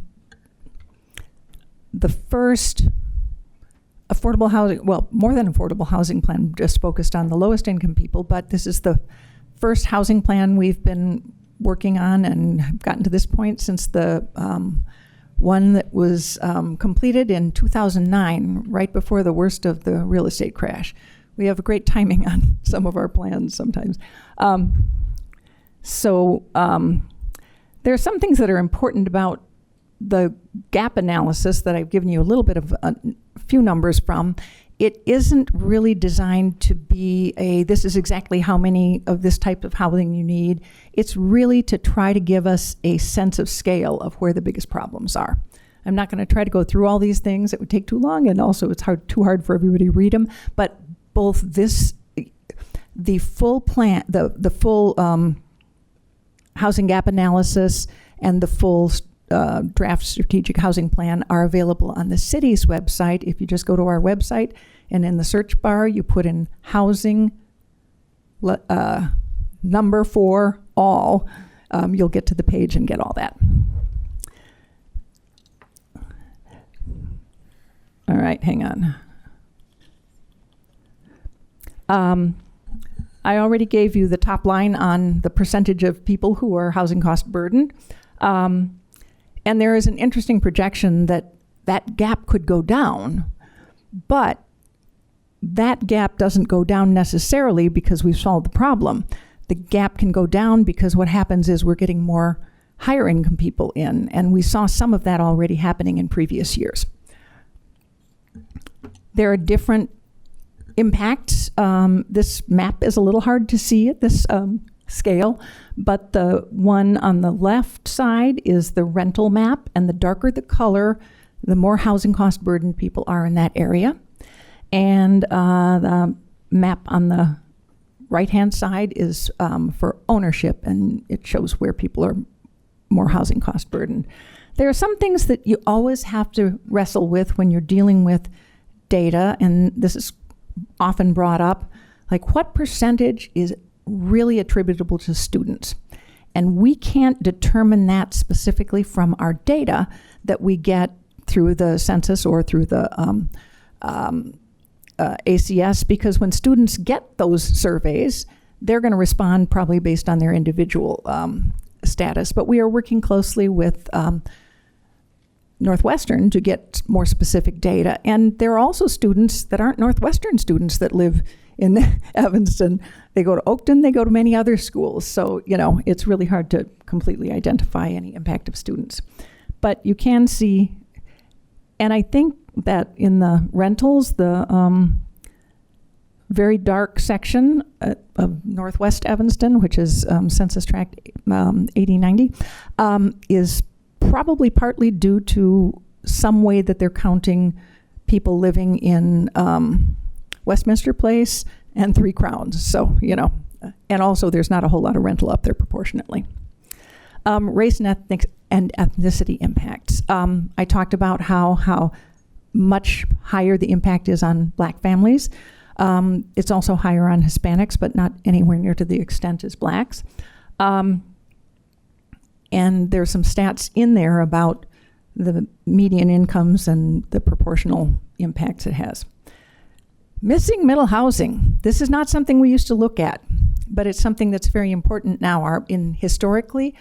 first affordable housing, well, more than affordable housing plan, just focused on the lowest income people, but this is the first housing plan we've been working on and have gotten to this point since the one that was completed in 2009, right before the worst of the real estate crash. We have great timing on some of our plans sometimes. So there are some things that are important about the gap analysis that I've given you a little bit of a few numbers from. It isn't really designed to be this is exactly how many of this type of housing you need. It's really to try to give us a sense of scale of where the biggest problems are. I'm not going to try to go through all these things. It would take too long, and also it's too hard for everybody to read them. But both the full plan, the full housing gap analysis and the full draft strategic housing plan are available on the city's website. If you just go to our website and in the search bar you put in housing number 4 all, you'll get to the page and get all that. All right, hang on. I already gave you the top line on the percentage of people who are housing cost burdened. And there is an interesting projection that that gap could go down, but that gap doesn't go down necessarily because we've solved the problem. The gap can go down because what happens is we're getting more higher income people in, and we saw some of that already happening in previous years. There are different impact, this map is a little hard to see at this scale, but the one on the left side is the rental map, and the darker the color, the more housing cost burdened people are in that area. And the map on the right-hand side is for ownership, and it shows where people are more housing cost burdened. There are some things that you always have to wrestle with when you're dealing with data, and this is often brought up, like what percentage is really attributable to students? And we can't determine that specifically from our data that we get through the census or through the ACS, because when students get those surveys, they're going to respond probably based on their individual status. But we are working closely with Northwestern to get more specific data. And there are also students that aren't Northwestern students that live in Evanston. They go to Oakton, they go to many other schools. So, you know, it's really hard to completely identify any impact of students. But you can see, and I think that in the rentals, the very dark section of Northwest Evanston, which is Census Tract 8090, is probably partly due to some way that they're counting people living in Westminster Place and Three Crowns. So, you know, and also there's not a whole lot of rental up there proportionately. Race and ethnicity impacts. I talked about how much higher the impact is on Black families. It's also higher on Hispanics, but not anywhere near to the extent as Blacks. And there's some stats in there about the median incomes and the proportional impacts it has. Missing middle housing. This is not something we used to look at, but it's something that's very important now. Historically,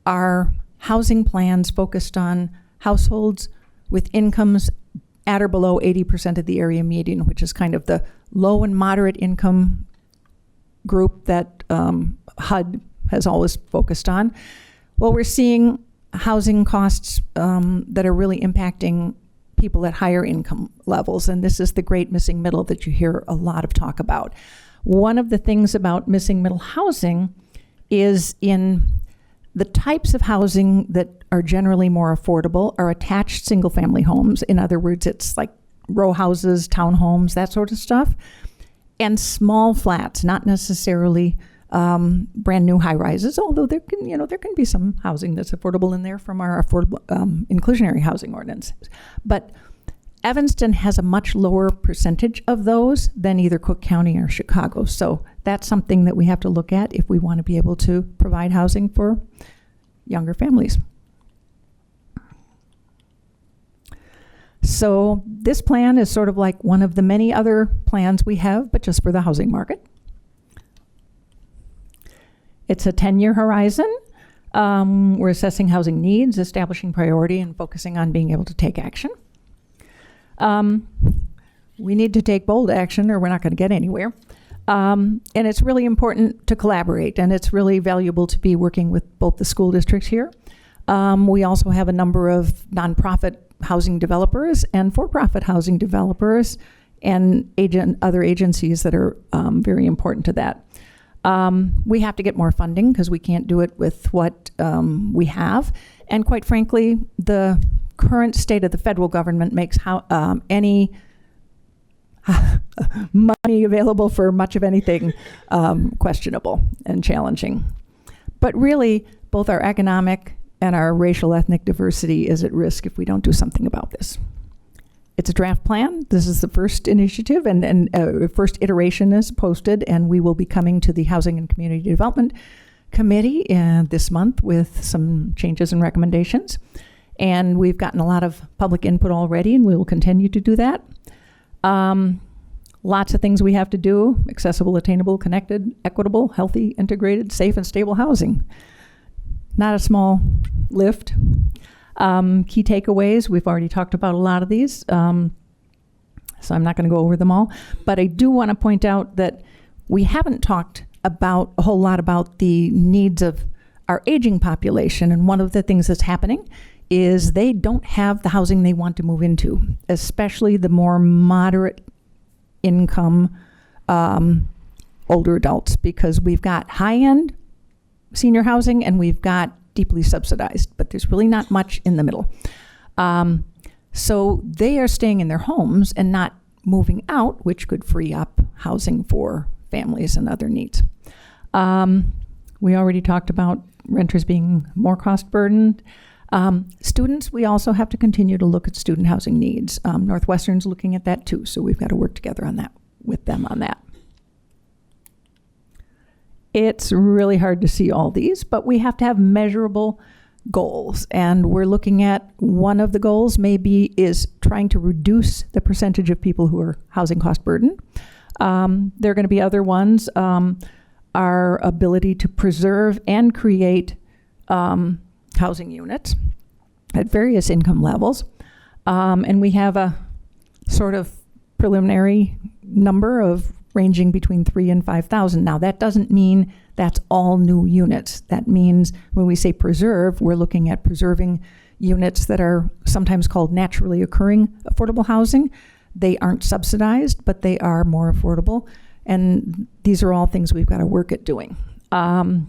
our housing plans focused on households with incomes at or below 80% of the area median, which is kind of the low and moderate income group that HUD has always focused on. Well, we're seeing housing costs that are really impacting people at higher income levels, and this is the great missing middle that you hear a lot of talk about. One of the things about missing middle housing is in the types of housing that are generally more affordable are attached single-family homes. In other words, it's like row houses, townhomes, that sort of stuff, and small flats, not necessarily brand new high rises, although there can be some housing that's affordable in there from our affordable inclusionary housing ordinance. But Evanston has a much lower percentage of those than either Cook County or Chicago. So that's something that we have to look at if we want to be able to provide housing for younger families. So this plan is sort of like one of the many other plans we have, but just for the housing market. It's a 10-year horizon. We're assessing housing needs, establishing priority, and focusing on being able to take action. We need to take bold action or we're not going to get anywhere. And it's really important to collaborate, and it's really valuable to be working with both the school districts here. We also have a number of nonprofit housing developers and for-profit housing developers and other agencies that are very important to that. We have to get more funding because we can't do it with what we have. And quite frankly, the current state of the federal government makes any money available for much of anything questionable and challenging. But really, both our economic and our racial ethnic diversity is at risk if we don't do something about this. It's a draft plan. This is the first initiative and first iteration is posted, and we will be coming to the Housing and Community Development Committee this month with some changes and recommendations. And we've gotten a lot of public input already, and we will continue to do that. Lots of things we have to do: accessible, attainable, connected, equitable, healthy, integrated, safe, and stable housing. Not a small lift. Key takeaways, we've already talked about a lot of these, so I'm not going to go over them all. But I do want to point out that we haven't talked about a whole lot about the needs of our aging population. And one of the things that's happening is they don't have the housing they want to move into, especially the more moderate income older adults, because we've got high-end senior housing and we've got deeply subsidized, but there's really not much in the middle. So they are staying in their homes and not moving out, which could free up housing for families and other needs. We already talked about renters being more cost burdened. Students, we also have to continue to look at student housing needs. Northwestern's looking at that too, so we've got to work together on that, with them on that. It's really hard to see all these, but we have to have measurable goals. And we're looking at one of the goals maybe is trying to reduce the percentage of people who are housing cost burdened. There are going to be other ones. Our ability to preserve and create housing units at various income levels. And we have a sort of preliminary number of ranging between 3,000 and 5,000. Now, that doesn't mean that's all new units. That means when we say preserve, we're looking at preserving units that are sometimes called naturally occurring affordable housing. They aren't subsidized, but they are more affordable. And these are all things we've got to work at doing. And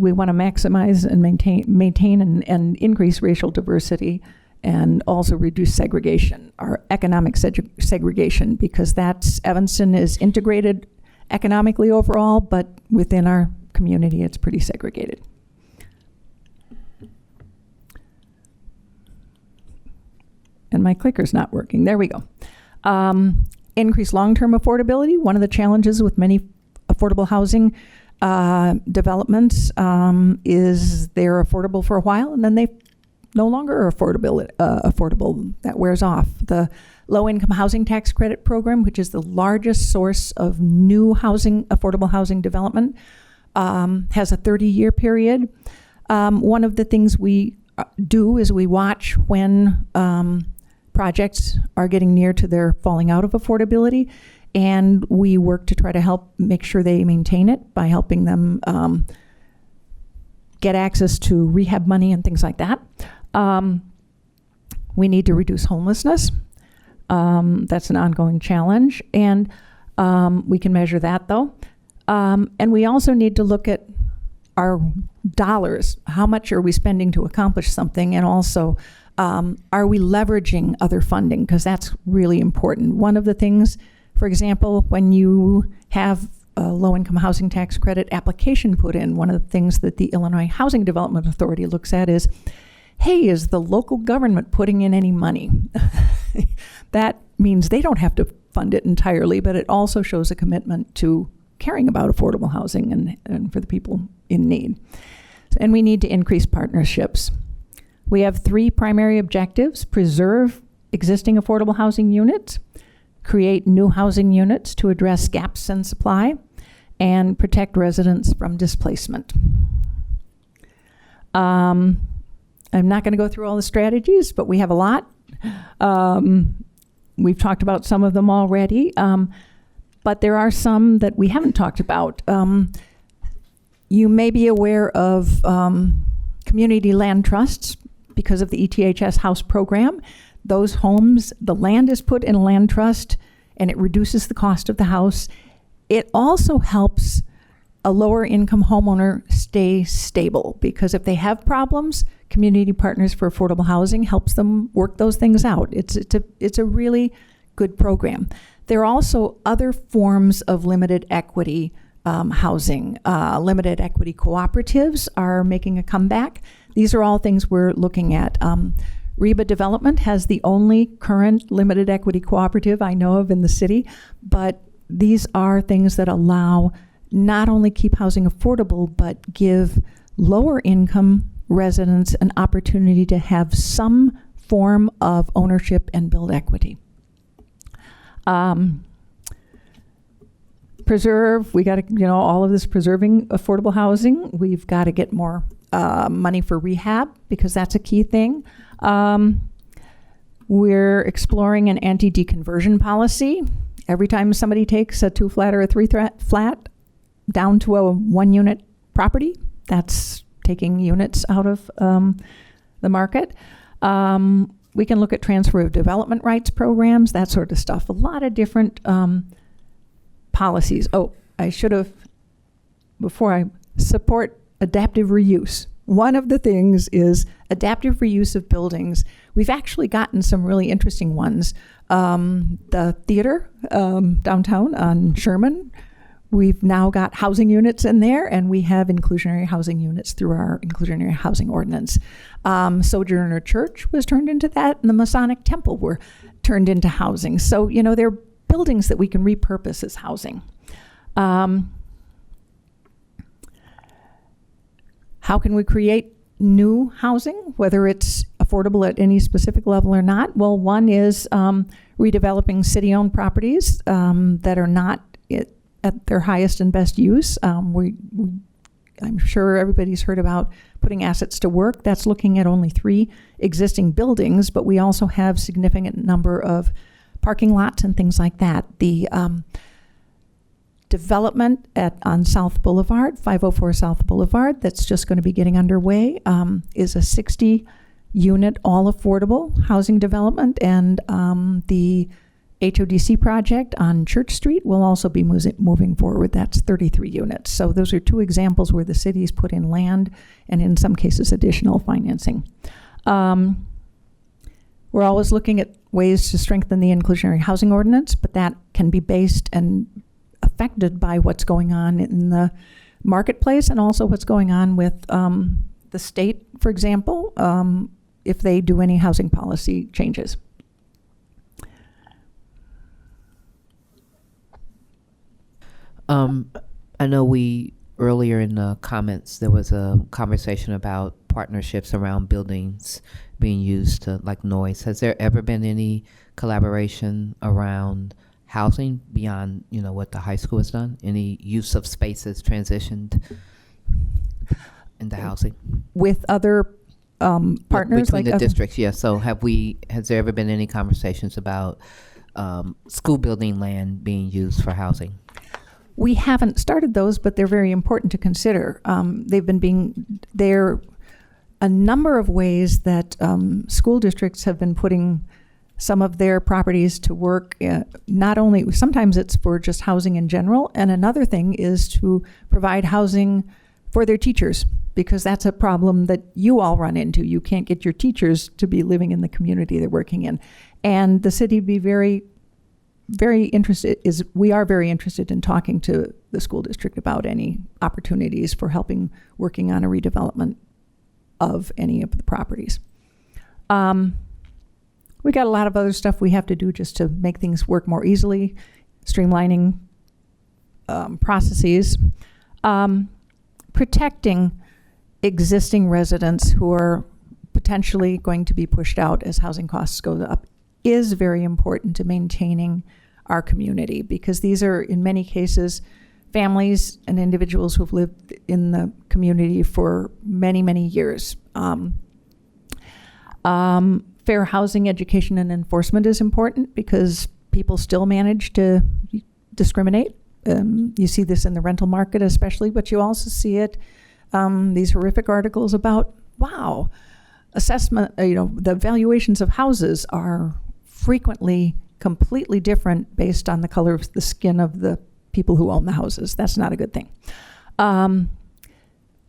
we want to maximize and maintain and increase racial diversity, and also reduce segregation, our economic segregation, because Evanston is integrated economically overall, but within our community, it's pretty segregated. And my clicker's not working. There we go. Increase long-term affordability. One of the challenges with many affordable housing developments is they're affordable for a while and then they no longer are affordable. That wears off. The low-income housing tax credit program, which is the largest source of new affordable housing development, has a 30-year period. One of the things we do is we watch when projects are getting near to their falling out of affordability, and we work to try to help make sure they maintain it by helping them get access to rehab money and things like that. We need to reduce homelessness. That's an ongoing challenge, and we can measure that though. And we also need to look at our dollars. How much are we spending to accomplish something? And also, are we leveraging other funding? Because that's really important. One of the things, for example, when you have a low-income housing tax credit application put in, one of the things that the Illinois Housing Development Authority looks at is, hey, is the local government putting in any money? That means they don't have to fund it entirely, but it also shows a commitment to caring about affordable housing and for the people in need. And we need to increase partnerships. We have 3 primary objectives: preserve existing affordable housing units, create new housing units to address gaps in supply, and protect residents from displacement. I'm not going to go through all the strategies, but we have a lot. We've talked about some of them already, but there are some that we haven't talked about. You may be aware of community land trusts because of the ETHS house program. Those homes, the land is put in a land trust and it reduces the cost of the house. It also helps a lower income homeowner stay stable, because if they have problems, Community Partners for Affordable Housing helps them work those things out. It's a really good program. There are also other forms of limited equity housing. Limited equity cooperatives are making a comeback. These are all things we're looking at. Reba Development has the only current limited equity cooperative I know of in the city, but these are things that allow not only keep housing affordable, but give lower income residents an opportunity to have some form of ownership and build equity. Preserve, we got to, all of this preserving affordable housing. We've got to get more money for rehab, because that's a key thing. We're exploring an anti-deconversion policy. Every time somebody takes a 2-flat or a 3-flat down to a 1-unit property, that's taking units out of the market. We can look at transfer of development rights programs, that sort of stuff. A lot of different policies. Oh, I should have, before I support adaptive reuse. One of the things is adaptive reuse of buildings. We've actually gotten some really interesting ones. The theater downtown on Sherman, we've now got housing units in there, and we have inclusionary housing units through our inclusionary housing ordinance. Sojourner Church was turned into that, and the Masonic Temple were turned into housing. So, you know, they're buildings that we can repurpose as housing. How can we create new housing, whether it's affordable at any specific level or not? Well, one is redeveloping city-owned properties that are not at their highest and best use. I'm sure everybody's heard about putting assets to work. That's looking at only 3 existing buildings, but we also have significant number of parking lots and things like that. The development on South Boulevard, 504 South Boulevard, that's just going to be getting underway, is a 60-unit all-affordable housing development, and the HODC project on Church Street will also be moving forward. That's 33 units. So those are 2 examples where the city's put in land and in some cases additional financing. We're always looking at ways to strengthen the inclusionary housing ordinance, but that can be based and affected by what's going on in the marketplace and also what's going on with the state, for example, if they do any housing policy changes. I know earlier in the comments, there was a conversation about partnerships around buildings being used to, like, noise. Has there ever been any collaboration around housing beyond, you know, what the high school has done? Any use of spaces transitioned into housing? With other partners? Between the districts, yeah. So has there ever been any conversations about school building land being used for housing? We haven't started those, but they're very important to consider. They're a number of ways that school districts have been putting some of their properties to work. Not only, sometimes it's for just housing in general, and another thing is to provide housing for their teachers, because that's a problem that you all run into. You can't get your teachers to be living in the community they're working in. And the city would be very interested, we are very interested in talking to the school district about any opportunities for working on a redevelopment of any of the properties. We got a lot of other stuff we have to do just to make things work more easily, streamlining processes, protecting existing residents who are potentially going to be pushed out as housing costs go up is very important to maintaining our community, because these are, in many cases, families and individuals who've lived in the community for many, many years. Fair housing, education, and enforcement is important because people still manage to discriminate. You see this in the rental market especially, but you also see it, these horrific articles about, wow, assessment, the valuations of houses are frequently completely different based on the color of the skin of the people who own the houses. That's not a good thing.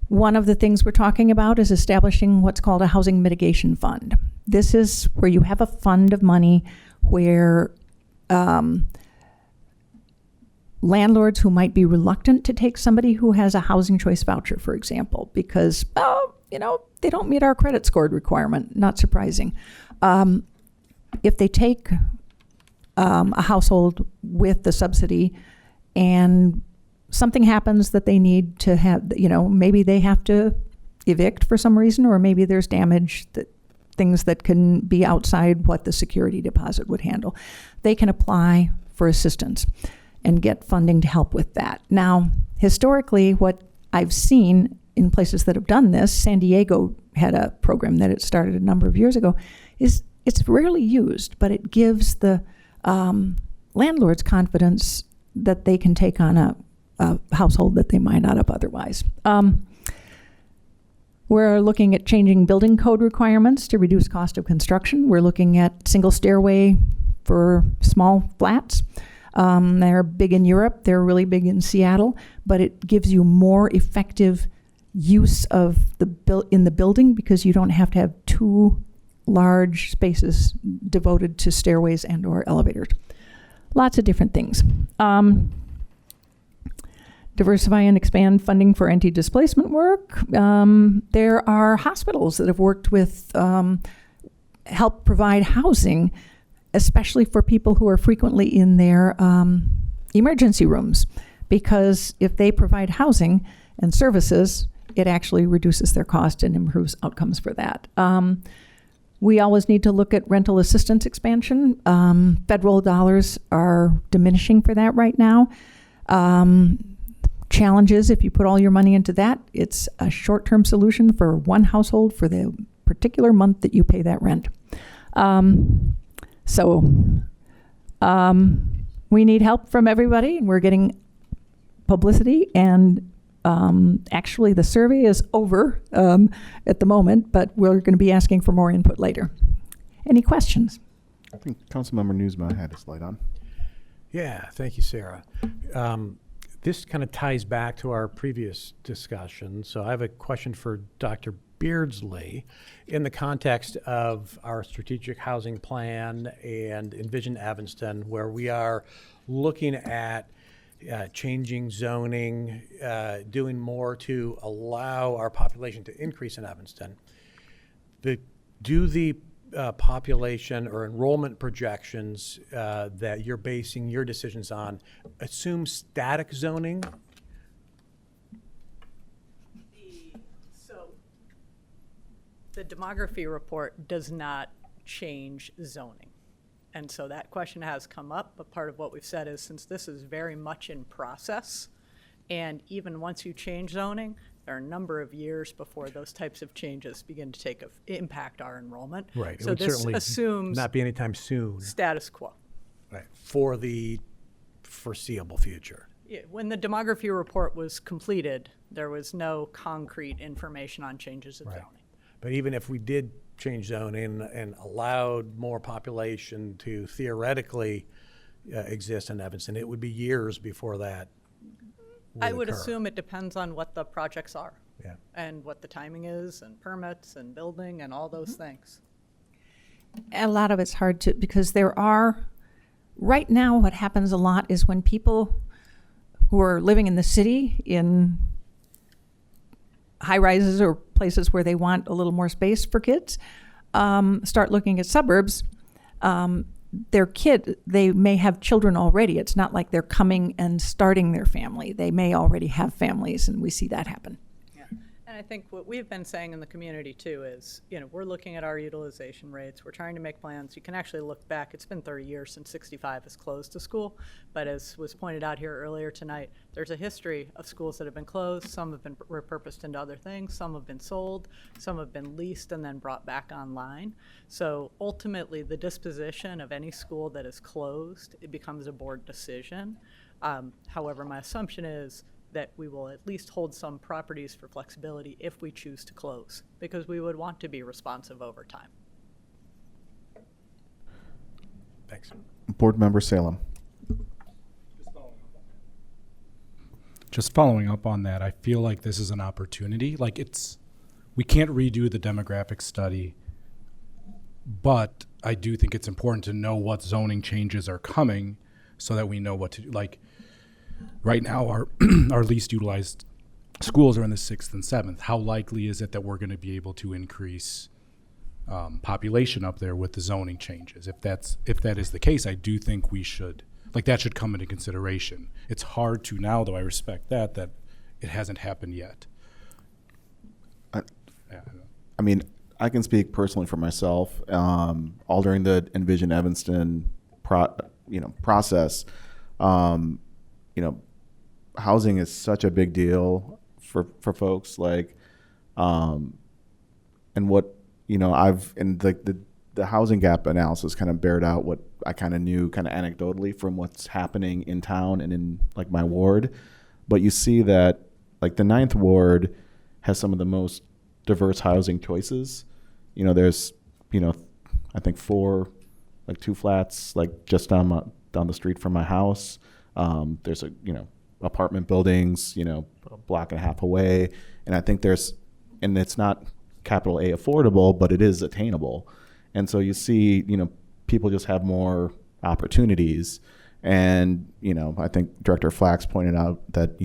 One of the things we're talking about is establishing what's called a housing mitigation fund. This is where you have a fund of money where landlords who might be reluctant to take somebody who has a housing choice voucher, for example, because, they don't meet our credit score requirement, not surprising. If they take a household with the subsidy and something happens that they need to have, maybe they have to evict for some reason, or maybe there's damage, things that can be outside what the security deposit would handle, they can apply for assistance and get funding to help with that. Now, historically, what I've seen in places that have done this, San Diego had a program that it started a number of years ago, is it's rarely used, but it gives the landlords confidence that they can take on a household that they might not have otherwise. We're looking at changing building code requirements to reduce cost of construction. We're looking at single stairway for small flats. They're big in Europe. They're really big in Seattle, but it gives you more effective use of in the building because you don't have to have two large spaces devoted to stairways and or elevators. Lots of different things. Diversify and expand funding for anti-displacement work. There are hospitals that have worked with help provide housing, especially for people who are frequently in their emergency rooms, because if they provide housing and services, it actually reduces their cost and improves outcomes for that. We always need to look at rental assistance expansion. Federal dollars are diminishing for that right now. Challenges, if you put all your money into that, it's a short-term solution for one household for the particular month that you pay that rent. We need help from everybody. We're getting publicity, and actually the survey is over at the moment, but we're going to be asking for more input later. Any questions? I think Councilmember Newsma had his light on. Yeah, thank you, Sarah. This kind of ties back to our previous discussion. So I have a question for Dr. Beardsley in the context of our strategic housing plan and Envision Evanston, where we are looking at changing zoning, doing more to allow our population to increase in Evanston. Do the population or enrollment projections that you're basing your decisions on assume static zoning? So the demography report does not change zoning. And so that question has come up, but part of what we've said is since this is very much in process, and even once you change zoning, there are a number of years before those types of changes begin to impact our enrollment. Right. So it would this certainly assumes not be anytime soon. Status quo. Right. For the foreseeable future. Yeah, when the demography report was completed, there was no concrete information on changes of zoning. But even if we did change zoning and allowed more population to theoretically exist in Evanston, it would be years before that I would occur. assume it depends on what the projects are. Yeah. And what the timing is, and permits, and building, and all those things. A lot of it's hard to, because there are, right now what happens a lot is when people who are living in the city in high rises or places where they want a little more space for kids, start looking at suburbs, they may have children already. It's not like they're coming and starting their family. They may already have families, and we see that happen. Yeah. And I think what we've been saying in the community too is, we're looking at our utilization rates. We're trying to make plans. You can actually look back. It's been 30 years since 65 has closed a school. But as was pointed out here earlier tonight, there's a history of schools that have been closed. Some have been repurposed into other things. Some have been sold. Some have been leased and then brought back online. So ultimately, the disposition of any school that is closed, it becomes a board decision. However, my assumption is that we will at least hold some properties for flexibility if we choose to close, because we would want to be responsive over time. Thanks. Board Member Salem. Just following up on that, I feel like this is an opportunity. We can't redo the demographic study, but I do think it's important to know what zoning changes are coming so that we know what to do. Right now, our our least utilized schools are in the 6th and 7th. How likely is it that we're going to be able to increase population up there with the zoning changes? If that is the case, I do think we should, that should come into consideration. It's hard to now, though I respect that it hasn't happened yet. I mean, I can speak personally for myself. All during the Envision Evanston process, housing is such a big deal for folks. And what the housing gap analysis kind of bared out what I kind of knew kind of anecdotally from what's happening in town and in my ward. But you see that the 9th ward has some of the most diverse housing choices. You know, there's, you know, I think 4, like 2 flats, like just down the street from my house. There's apartment buildings, a block and a half away. And I think and it's not capital A affordable, but it is attainable. And so you see, people just have more opportunities. And, I think Director Flax pointed out that,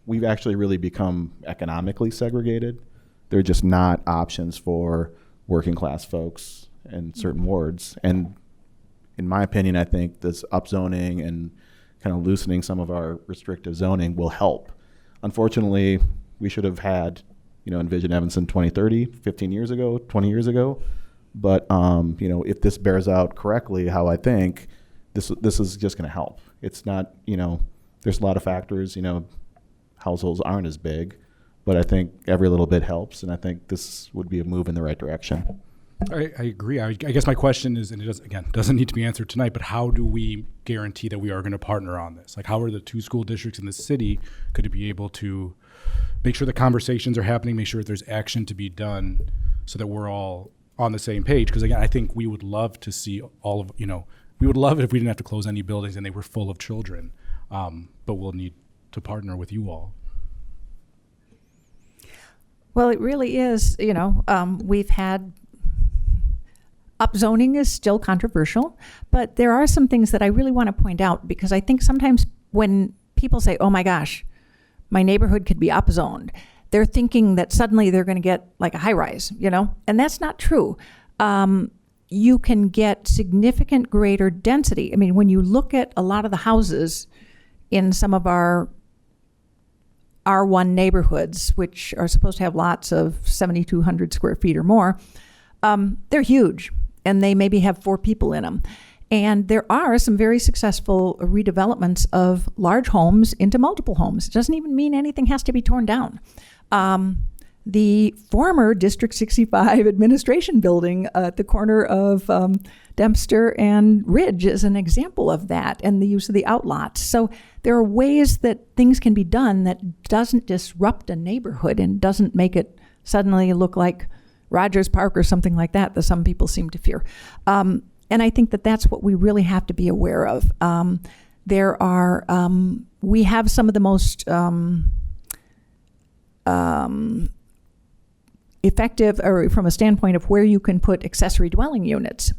we've actually really become economically segregated. There are just not options for working class folks in certain wards. And in my opinion, I think this upzoning and kind of loosening some of our restrictive zoning will help. Unfortunately, we should have had, Envision Evanston 2030, 15 years ago, 20 years ago. But, if this bears out correctly, how I think, this is just going to help. It's not, there's a lot of factors, households aren't as big, but I think every little bit helps. And I think this would be a move in the right direction. I agree. I guess my question is, and it doesn't need to be answered tonight, but how do we guarantee that we are going to partner on this? Like, how are the 2 school districts in the city going to be able to make sure the conversations are happening, make sure that there's action to be done so that we're all on the same page? Because again, I think we would love to see we would love it if we didn't have to close any buildings and they were full of children. But we'll need to partner with you all. Well, it really is, we've had upzoning is still controversial, but there are some things that I really want to point out, because I think sometimes when people say, oh my gosh, my neighborhood could be upzoned, they're thinking that suddenly they're going to get like a high rise, and that's not true. You can get significant greater density. I mean, when you look at a lot of the houses in some of our R1 neighborhoods, which are supposed to have lots of 7,200 square feet or more, they're huge, and they maybe have 4 people in them. And there are some very successful redevelopments of large homes into multiple homes. It doesn't even mean anything has to be torn down. The former District 65 administration building at the corner of Dempster and Ridge is an example of that, and the use of the outlots. So there are ways that things can be done that doesn't disrupt a neighborhood and doesn't make it suddenly look like Rogers Park or something like that some people seem to fear. And I think that that's what we really have to be aware of. We have some of the most effective, or from a standpoint of where you can put accessory dwelling units.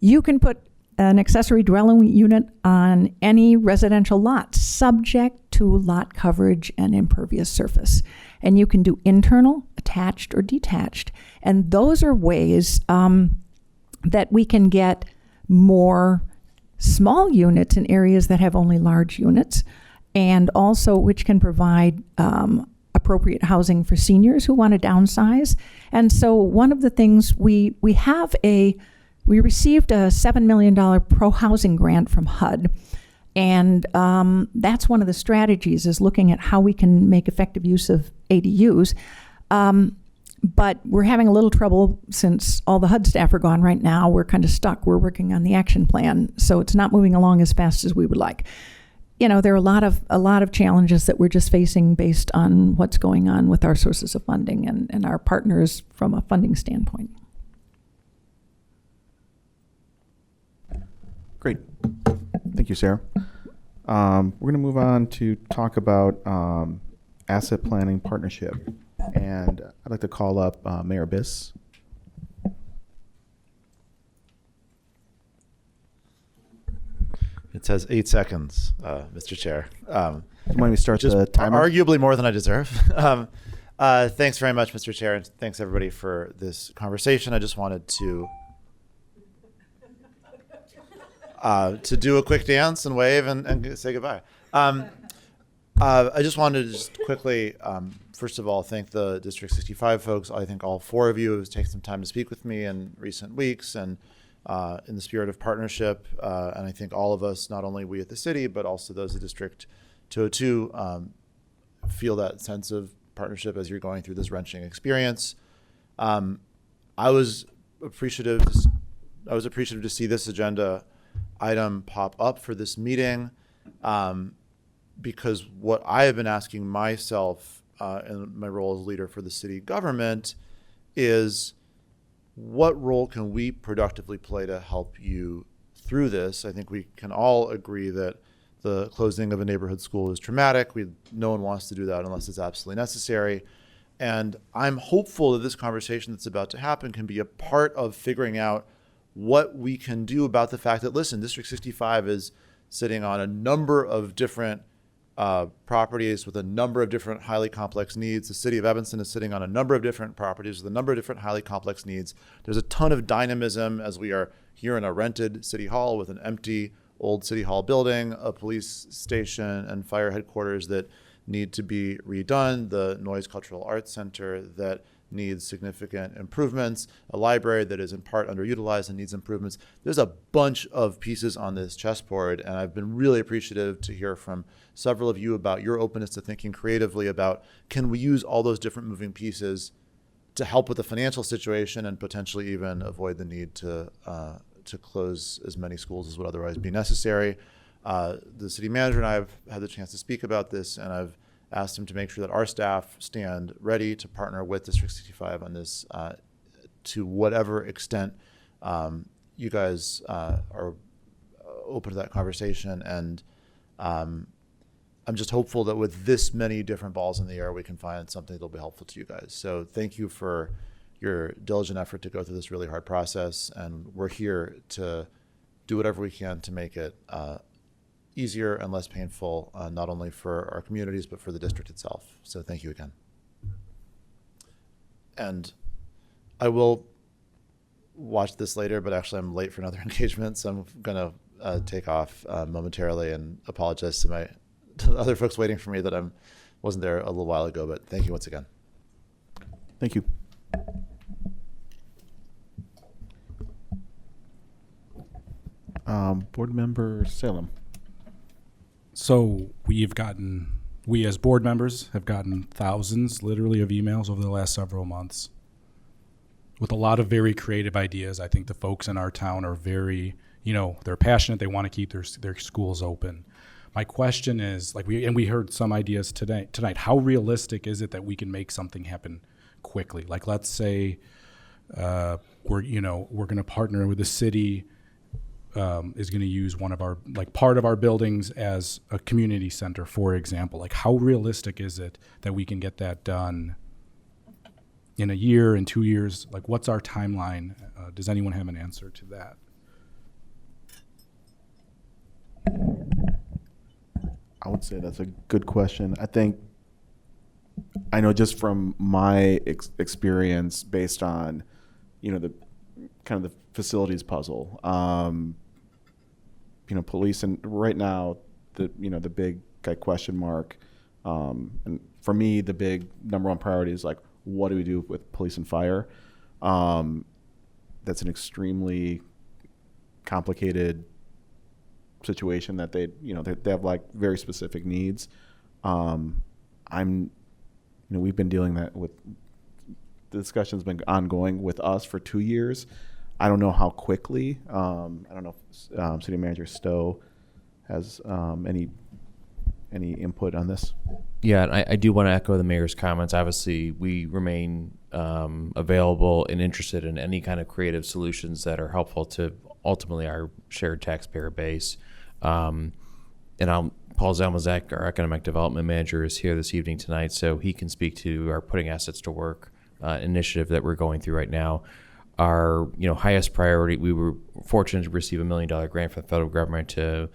You can put an accessory dwelling unit on any residential lot, subject to lot coverage and impervious surface. And you can do internal, attached, or detached. And those are ways that we can get more small units in areas that have only large units, and also which can provide appropriate housing for seniors who want to downsize. And so one of the things we received a $7 million pro-housing grant from HUD. And that's one of the strategies, is looking at how we can make effective use of ADUs. But we're having a little trouble since all the HUD staff are gone right now. We're kind of stuck. We're working on the action plan, so it's not moving along as fast as we would like. There are a lot of challenges that we're just facing based on what's going on with our sources of funding and our partners from a funding standpoint. Great. Thank you, Sarah. We're going to move on to talk about asset planning partnership. And I'd like to call up Mayor Biss. It says 8 seconds, Mr. Chair. Why don't we start just the timer? Arguably more than I deserve. Thanks very much, Mr. Chair, and thanks everybody for this conversation. I just wanted to do a quick dance and wave and say goodbye. I just wanted to just quickly, first of all, thank the District 65 folks. I think all 4 of you have taken some time to speak with me in recent weeks, and in the spirit of partnership. And I think all of us, not only we at the city, but also those at District 202, feel that sense of partnership as you're going through this wrenching experience. I was appreciative to see this agenda item pop up for this meeting, because what I have been asking myself in my role as leader for the city government is what role can we productively play to help you through this? I think we can all agree that the closing of a neighborhood school is traumatic. No one wants to do that unless it's absolutely necessary. And I'm hopeful that this conversation that's about to happen can be a part of figuring out what we can do about the fact that, listen, District 65 is sitting on a number of different properties with a number of different highly complex needs. The city of Evanston is sitting on a number of different properties with a number of different highly complex needs. There's a ton of dynamism as we are here in a rented city hall with an empty old city hall building, a police station and fire headquarters that need to be redone, the Noyes Cultural Arts Center that needs significant improvements, a library that is in part underutilized and needs improvements. There's a bunch of pieces on this chessboard, and I've been really appreciative to hear from several of you about your openness to thinking creatively about, can we use all those different moving pieces to help with the financial situation and potentially even avoid the need to close as many schools as would otherwise be necessary. The city manager and I have had the chance to speak about this, and I've asked him to make sure that our staff stand ready to partner with District 65 on this to whatever extent you guys are open to that conversation. And I'm just hopeful that with this many different balls in the air, we can find something that'll be helpful to you guys. So thank you for your diligent effort to go through this really hard process. And we're here to do whatever we can to make it easier and less painful, not only for our communities, but for the district itself. So thank you again. And I will watch this later, but actually I'm late for another engagement, so I'm gonna take off momentarily and apologize to the other folks waiting for me that I wasn't there a little while ago, but thank you once again. Thank you. Board Member Salem. So we as board members have gotten thousands, literally, of emails over the last several months with a lot of very creative ideas. I think the folks in our town are very, they're passionate. They want to keep their schools open. My question is, we heard some ideas tonight. How realistic is it that we can make something happen quickly? Like, let's say we're going to partner with the city. Is going to use one of our, part of our buildings as a community center, for example. Like, how realistic is it that we can get that done in a year, in 2 years? Like, what's our timeline? Does anyone have an answer to that? I would say that's a good question. I know just from my experience, based on, the kind of the facilities puzzle, police, and right now the big question mark, and for me the big number one priority is what do we do with police and fire? That's an extremely complicated situation that they have very specific needs. We've been dealing that with, the discussion's been ongoing with us for 2 years. I don't know how quickly. I don't know if City Manager Stowe has any input on this. Yeah, I do want to echo the mayor's comments. Obviously, we remain available and interested in any kind of creative solutions that are helpful to ultimately our shared taxpayer base. Paul Zalmazak, our economic development manager, is here this evening tonight, so he can speak to our Putting Assets to Work initiative that we're going through right now. Our highest priority, we were fortunate to receive $1 million grant from the federal government to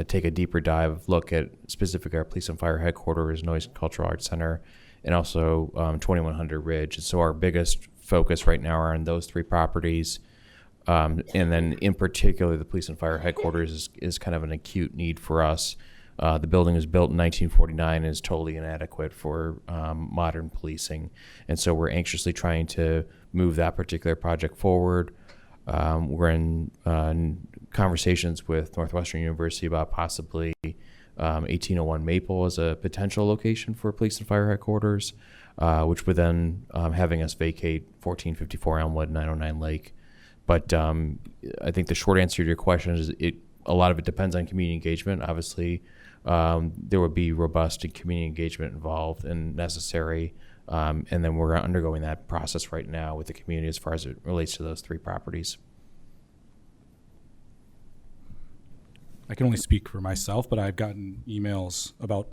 take a deeper dive look at specifically our police and fire headquarters, Noyes Cultural Arts Center, and also 2100 Ridge. And so our biggest focus right now are on those three properties. And then in particular, the police and fire headquarters is kind of an acute need for us. The building was built in 1949 and is totally inadequate for modern policing. And so we're anxiously trying to move that particular project forward. We're in conversations with Northwestern University about possibly 1801 Maple as a potential location for police and fire headquarters, which would then having us vacate 1454 Elmwood, 909 Lake. But I think the short answer to your question is a lot of it depends on community engagement. Obviously, there would be robust and community engagement involved and necessary. And then we're undergoing that process right now with the community as far as it relates to those 3 properties. I can only speak for myself, but I've gotten emails about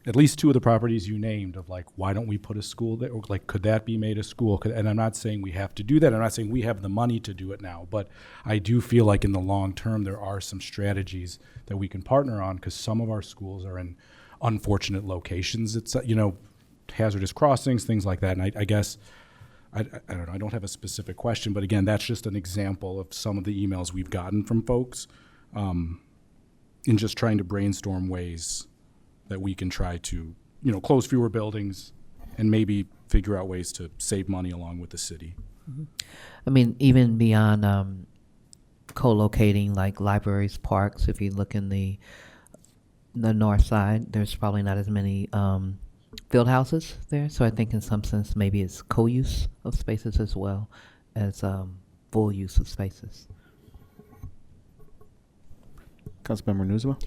at least 2 of the properties you named of like, why don't we put a school there? Or like, could that be made a school? And I'm not saying we have to do that. I'm not saying we have the money to do it now, but I do feel like in the long term, there are some strategies that we can partner on, because some of our schools are in unfortunate locations. It's, hazardous crossings, things like that. And I guess, I don't know, I don't have a specific question, but again, that's just an example of some of the emails we've gotten from folks in just trying to brainstorm ways that we can try to, close fewer buildings and maybe figure out ways to save money along with the city. Mm-hmm. I mean, even beyond co-locating like libraries, parks, if you look in the north side, there's probably not as many field houses there. So I think in some sense, maybe it's co-use of spaces as well as full use of spaces. Councilmember Nuzuma.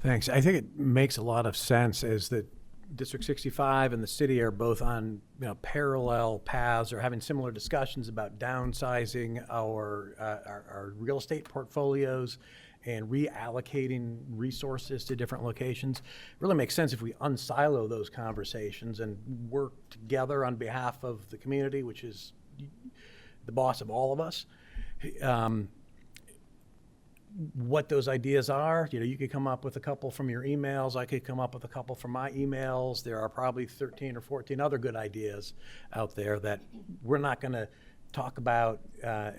Thanks. I think it makes a lot of sense as that District 65 and the city are both on parallel paths or having similar discussions about downsizing our real estate portfolios and reallocating resources to different locations. It really makes sense if we unsilo those conversations and work together on behalf of the community, which is the boss of all of us. What those ideas are, you could come up with a couple from your emails. I could come up with a couple from my emails. There are probably 13 or 14 other good ideas out there that we're not going to talk about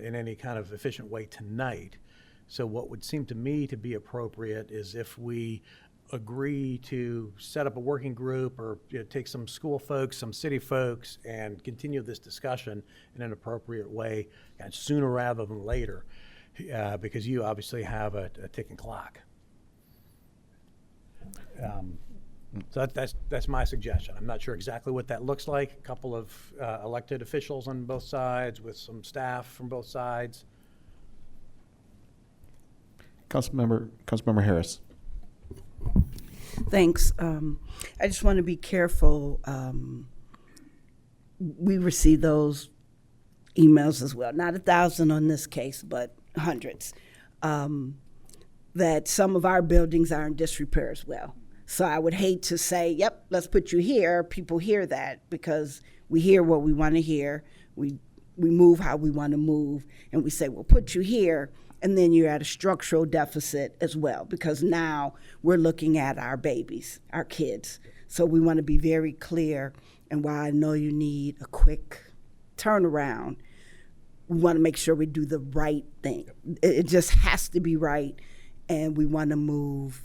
in any kind of efficient way tonight. So what would seem to me to be appropriate is if we agree to set up a working group or take some school folks, some city folks, and continue this discussion in an appropriate way, and sooner rather than later. Because you obviously have a ticking clock. So that's my suggestion. I'm not sure exactly what that looks like. A couple of elected officials on both sides with some staff from both sides. Councilmember Harris. Thanks. I just want to be careful. We receive those emails as well. Not 1,000 on this case, but hundreds, that some of our buildings are in disrepair as well. So I would hate to say, yep, let's put you here. People hear that because we hear what we want to hear. We move how we want to move. And we say, we'll put you here. And then you're at a structural deficit as well, because now we're looking at our babies, our kids. So we want to be very clear. And while I know you need a quick turnaround, we want to make sure we do the right thing. It just has to be right, and we want to move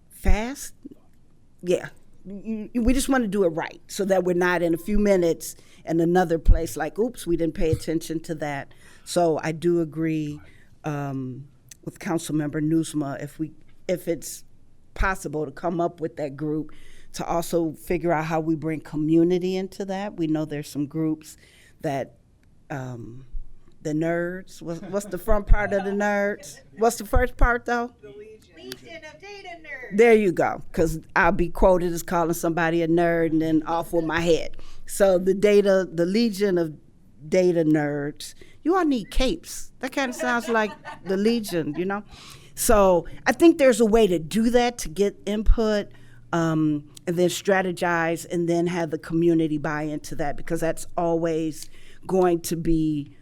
fast. Yeah, we just want to do it right so that we're not in a few minutes in another place like, oops, we didn't pay attention to that. So I do agree with Councilmember Nuzuma, if it's possible to come up with that group, to also figure out how we bring community into that. We know there's some groups that, the nerds, what's the front part of the nerds? What's the first part though? The Legion of Data Nerds. There you go, because I'll be quoted as calling somebody a nerd and then off with my head. So the Legion of Data Nerds, you all need capes. That kind of sounds like the Legion, So I think there's a way to do that, to get input, and then strategize, and then have the community buy into that, because that's always going to be,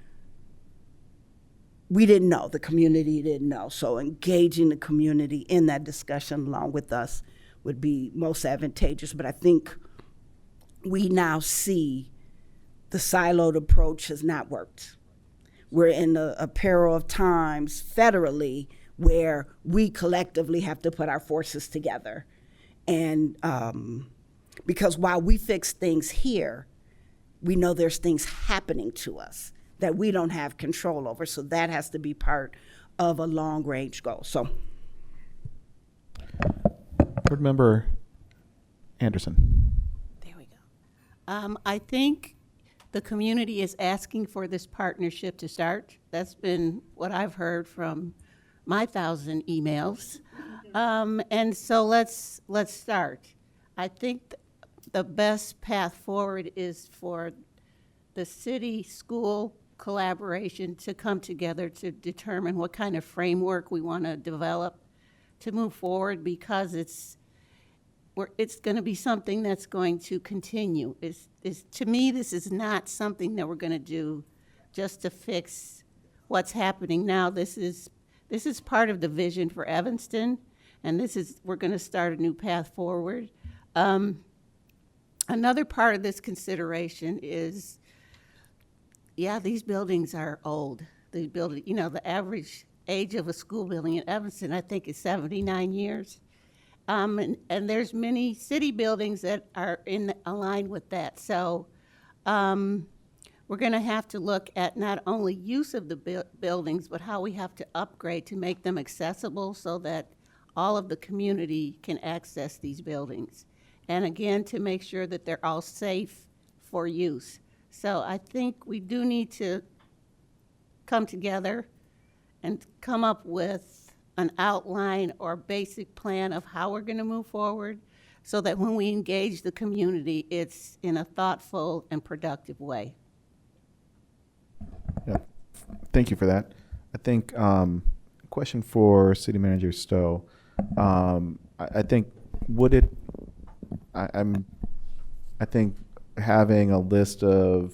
we didn't know, the community didn't know. So engaging the community in that discussion along with us would be most advantageous. But I think we now see the siloed approach has not worked. We're in a peril of times federally where we collectively have to put our forces together. And because while we fix things here, we know there's things happening to us that we don't have control over. So that has to be part of a long-range goal. So, Board Member Anderson. There we go. I think the community is asking for this partnership to start. That's been what I've heard from my 1,000 emails. And so let's start. I think the best path forward is for the city school collaboration to come together to determine what kind of framework we want to develop to move forward, because it's going to be something that's going to continue. To me, this is not something that we're going to do just to fix what's happening now. This is part of the vision for Evanston, and we're going to start a new path forward. Another part of this consideration is, these buildings are old. The average age of a school building in Evanston, I think, is 79 years. And there's many city buildings that are aligned with that. So we're going to have to look at not only use of the buildings, but how we have to upgrade to make them accessible so that all of the community can access these buildings. And again, to make sure that they're all safe for use. So I think we do need to come together and come up with an outline or basic plan of how we're going to move forward so that when we engage the community, it's in a thoughtful and productive way. Yeah, thank you for that. I think question for City Manager Stowe. I think I think having a list of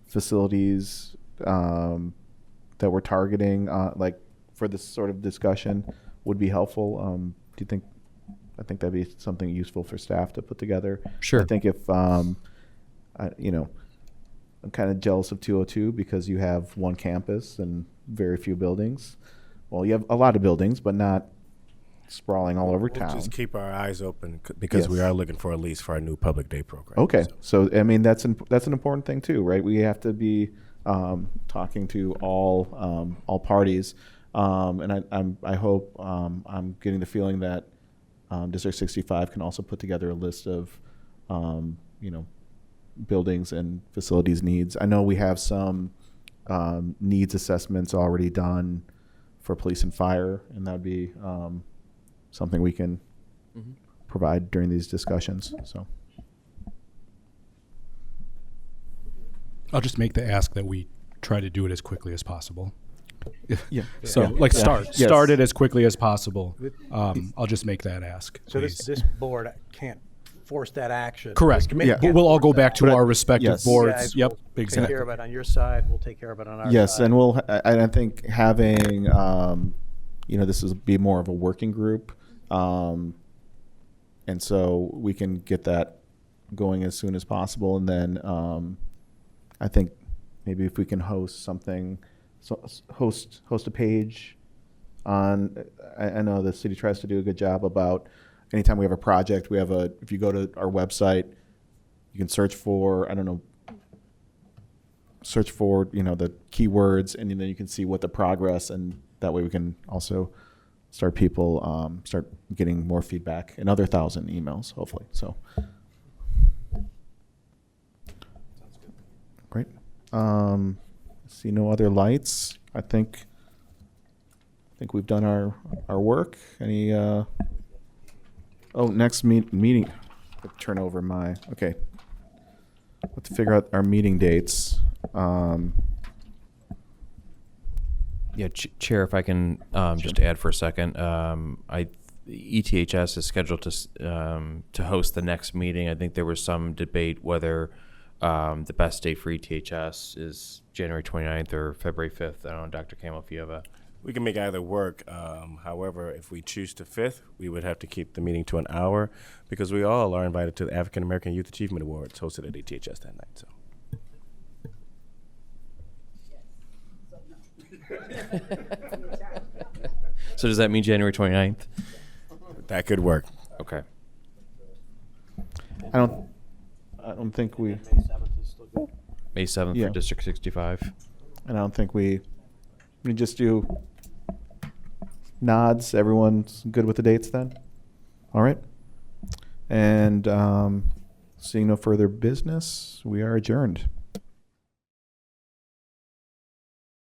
facilities that we're targeting, like for this sort of discussion, would be helpful. Do you think? I think that'd be something useful for staff to put together. Sure. I think if I'm kind of jealous of 202 because you have one campus and very few buildings. Well, you have a lot of buildings, but not sprawling all over town. Just keep our eyes open because we are looking for a lease for our new public day program. Okay, so I mean that's an important thing too, right? We have to be talking to all parties, and I hope I'm getting the feeling that District 65 can also put together a list of buildings and facilities needs. I know we have some needs assessments already done for police and fire, and that would be something we can provide during these discussions. So I'll just make the ask that we try to do it as quickly as possible. Yeah. So start it as quickly as possible. I'll just make that ask. So please. this board can't force that action. Correct. Committee can't We'll all go force back that. to our respective Yes. boards. You guys Yep. will Exactly. Take care of it on your side. We'll take care of it on our yes, side. and I think having this will be more of a working group, and so we can get that going as soon as possible, and then I think maybe if we can host something. So host a page on. I know the city tries to do a good job about anytime we have a project. If you go to our website, you can search for the keywords, and then you can see what the progress, and that way we can also start getting more feedback, another 1,000 emails hopefully. So great. See no other lights. I think we've done our work. Any next meeting. Turn over my okay. Let's figure out our meeting dates. Chair, if I can just add for a second, ETHS is scheduled to host the next meeting. I think there was some debate whether the best date for ETHS is January 29th or February 5th. I don't know, Dr. Campbell, if you have a... We can make either work. However, if we choose the 5th, we would have to keep the meeting to an hour because we all are invited to the African American Youth Achievement Awards hosted at ETHS that night. So. So does that mean January 29th? That could work. Okay. I don't think we. May 7th Yeah. for District 65. And I don't think we just do nods. Everyone's good with the dates then? All right. And seeing no further business, we are adjourned.